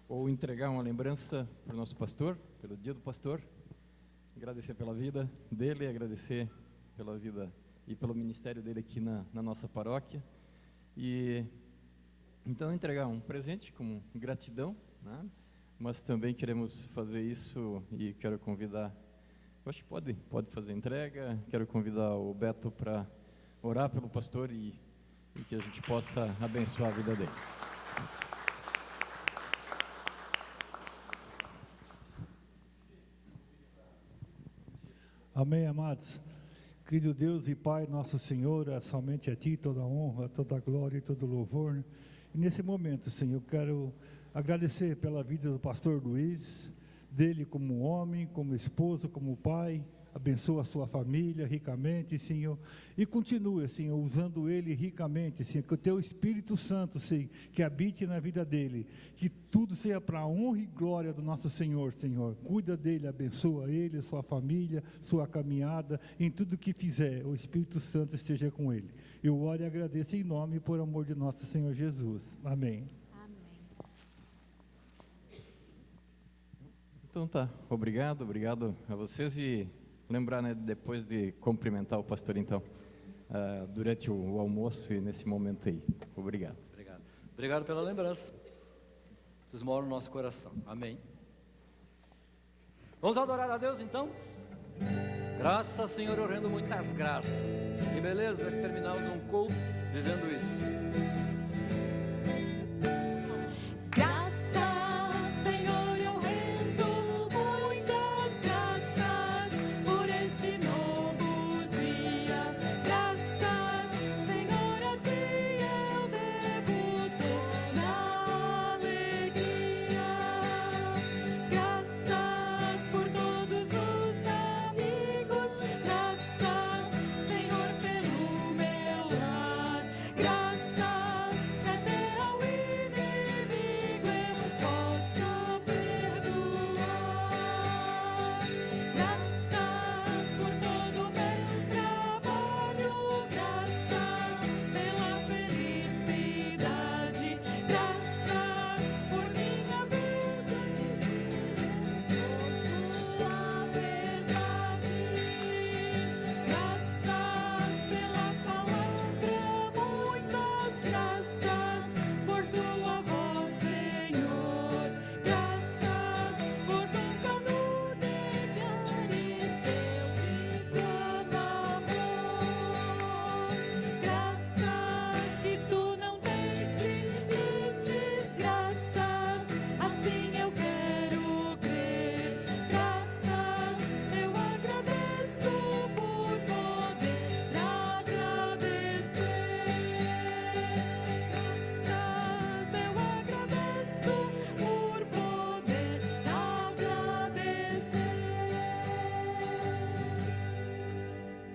ou entregar uma lembrança para o nosso pastor, pelo dia do pastor. Agradecer pela vida dele, agradecer pela vida e pelo ministério dele aqui na nossa paróquia. E então entregar um presente como gratidão, né? Mas também queremos fazer isso e quero convidar Eu acho que pode fazer a entrega. Quero convidar o Beto para orar pelo pastor e que a gente possa abençoar a vida dele. Amém, amados. Querido Deus e Pai, nosso Senhor, é somente a Ti toda a honra, toda a glória e todo o louvor. E nesse momento, Senhor, eu quero agradecer pela vida do pastor Luiz, dele como homem, como esposo, como pai. Abençoa a sua família ricamente, Senhor, e continue, Senhor, usando ele ricamente, Senhor, que o Teu Espírito Santo, Senhor, que habite na vida dele, que tudo seja para a honra e glória do nosso Senhor, Senhor. Cuida dele, abençoa ele, sua família, sua caminhada, em tudo que fizer, o Espírito Santo esteja com ele. Eu oro e agradeço em nome e por amor de nosso Senhor Jesus. Amém. Então tá, obrigado a vocês e lembrar, né, depois de cumprimentar o pastor, então, durante o almoço e nesse momento aí. Obrigado. Obrigado pela lembrança. Vocês moram no nosso coração. Amém. Vamos adorar a Deus, então? Graças, Senhor, eu rendo muitas graças. Que beleza que terminamos um culto dizendo isso.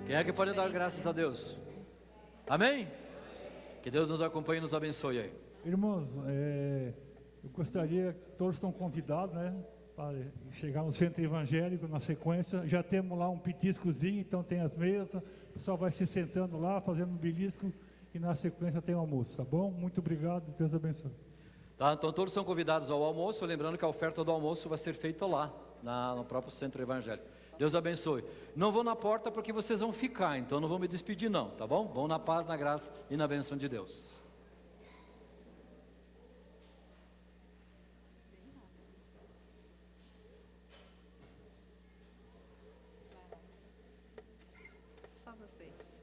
Quem é que pode dar graças a Deus? Amém? Que Deus nos acompanhe e nos abençoe aí. Irmãos, eu gostaria, todos estão convidados, né, para chegar no centro evangélico na sequência. Já temos lá um petiscozinho, então tem as mesas, o pessoal vai se sentando lá, fazendo um belisco, e na sequência tem o almoço, tá bom? Muito obrigado, Deus abençoe. Tá, então todos são convidados ao almoço, lembrando que a oferta do almoço vai ser feita lá, no próprio centro evangélico. Deus abençoe. Não vou na porta porque vocês vão ficar, então não vou me despedir não, tá bom? Vão na paz, na graça e na bênção de Deus. Só vocês.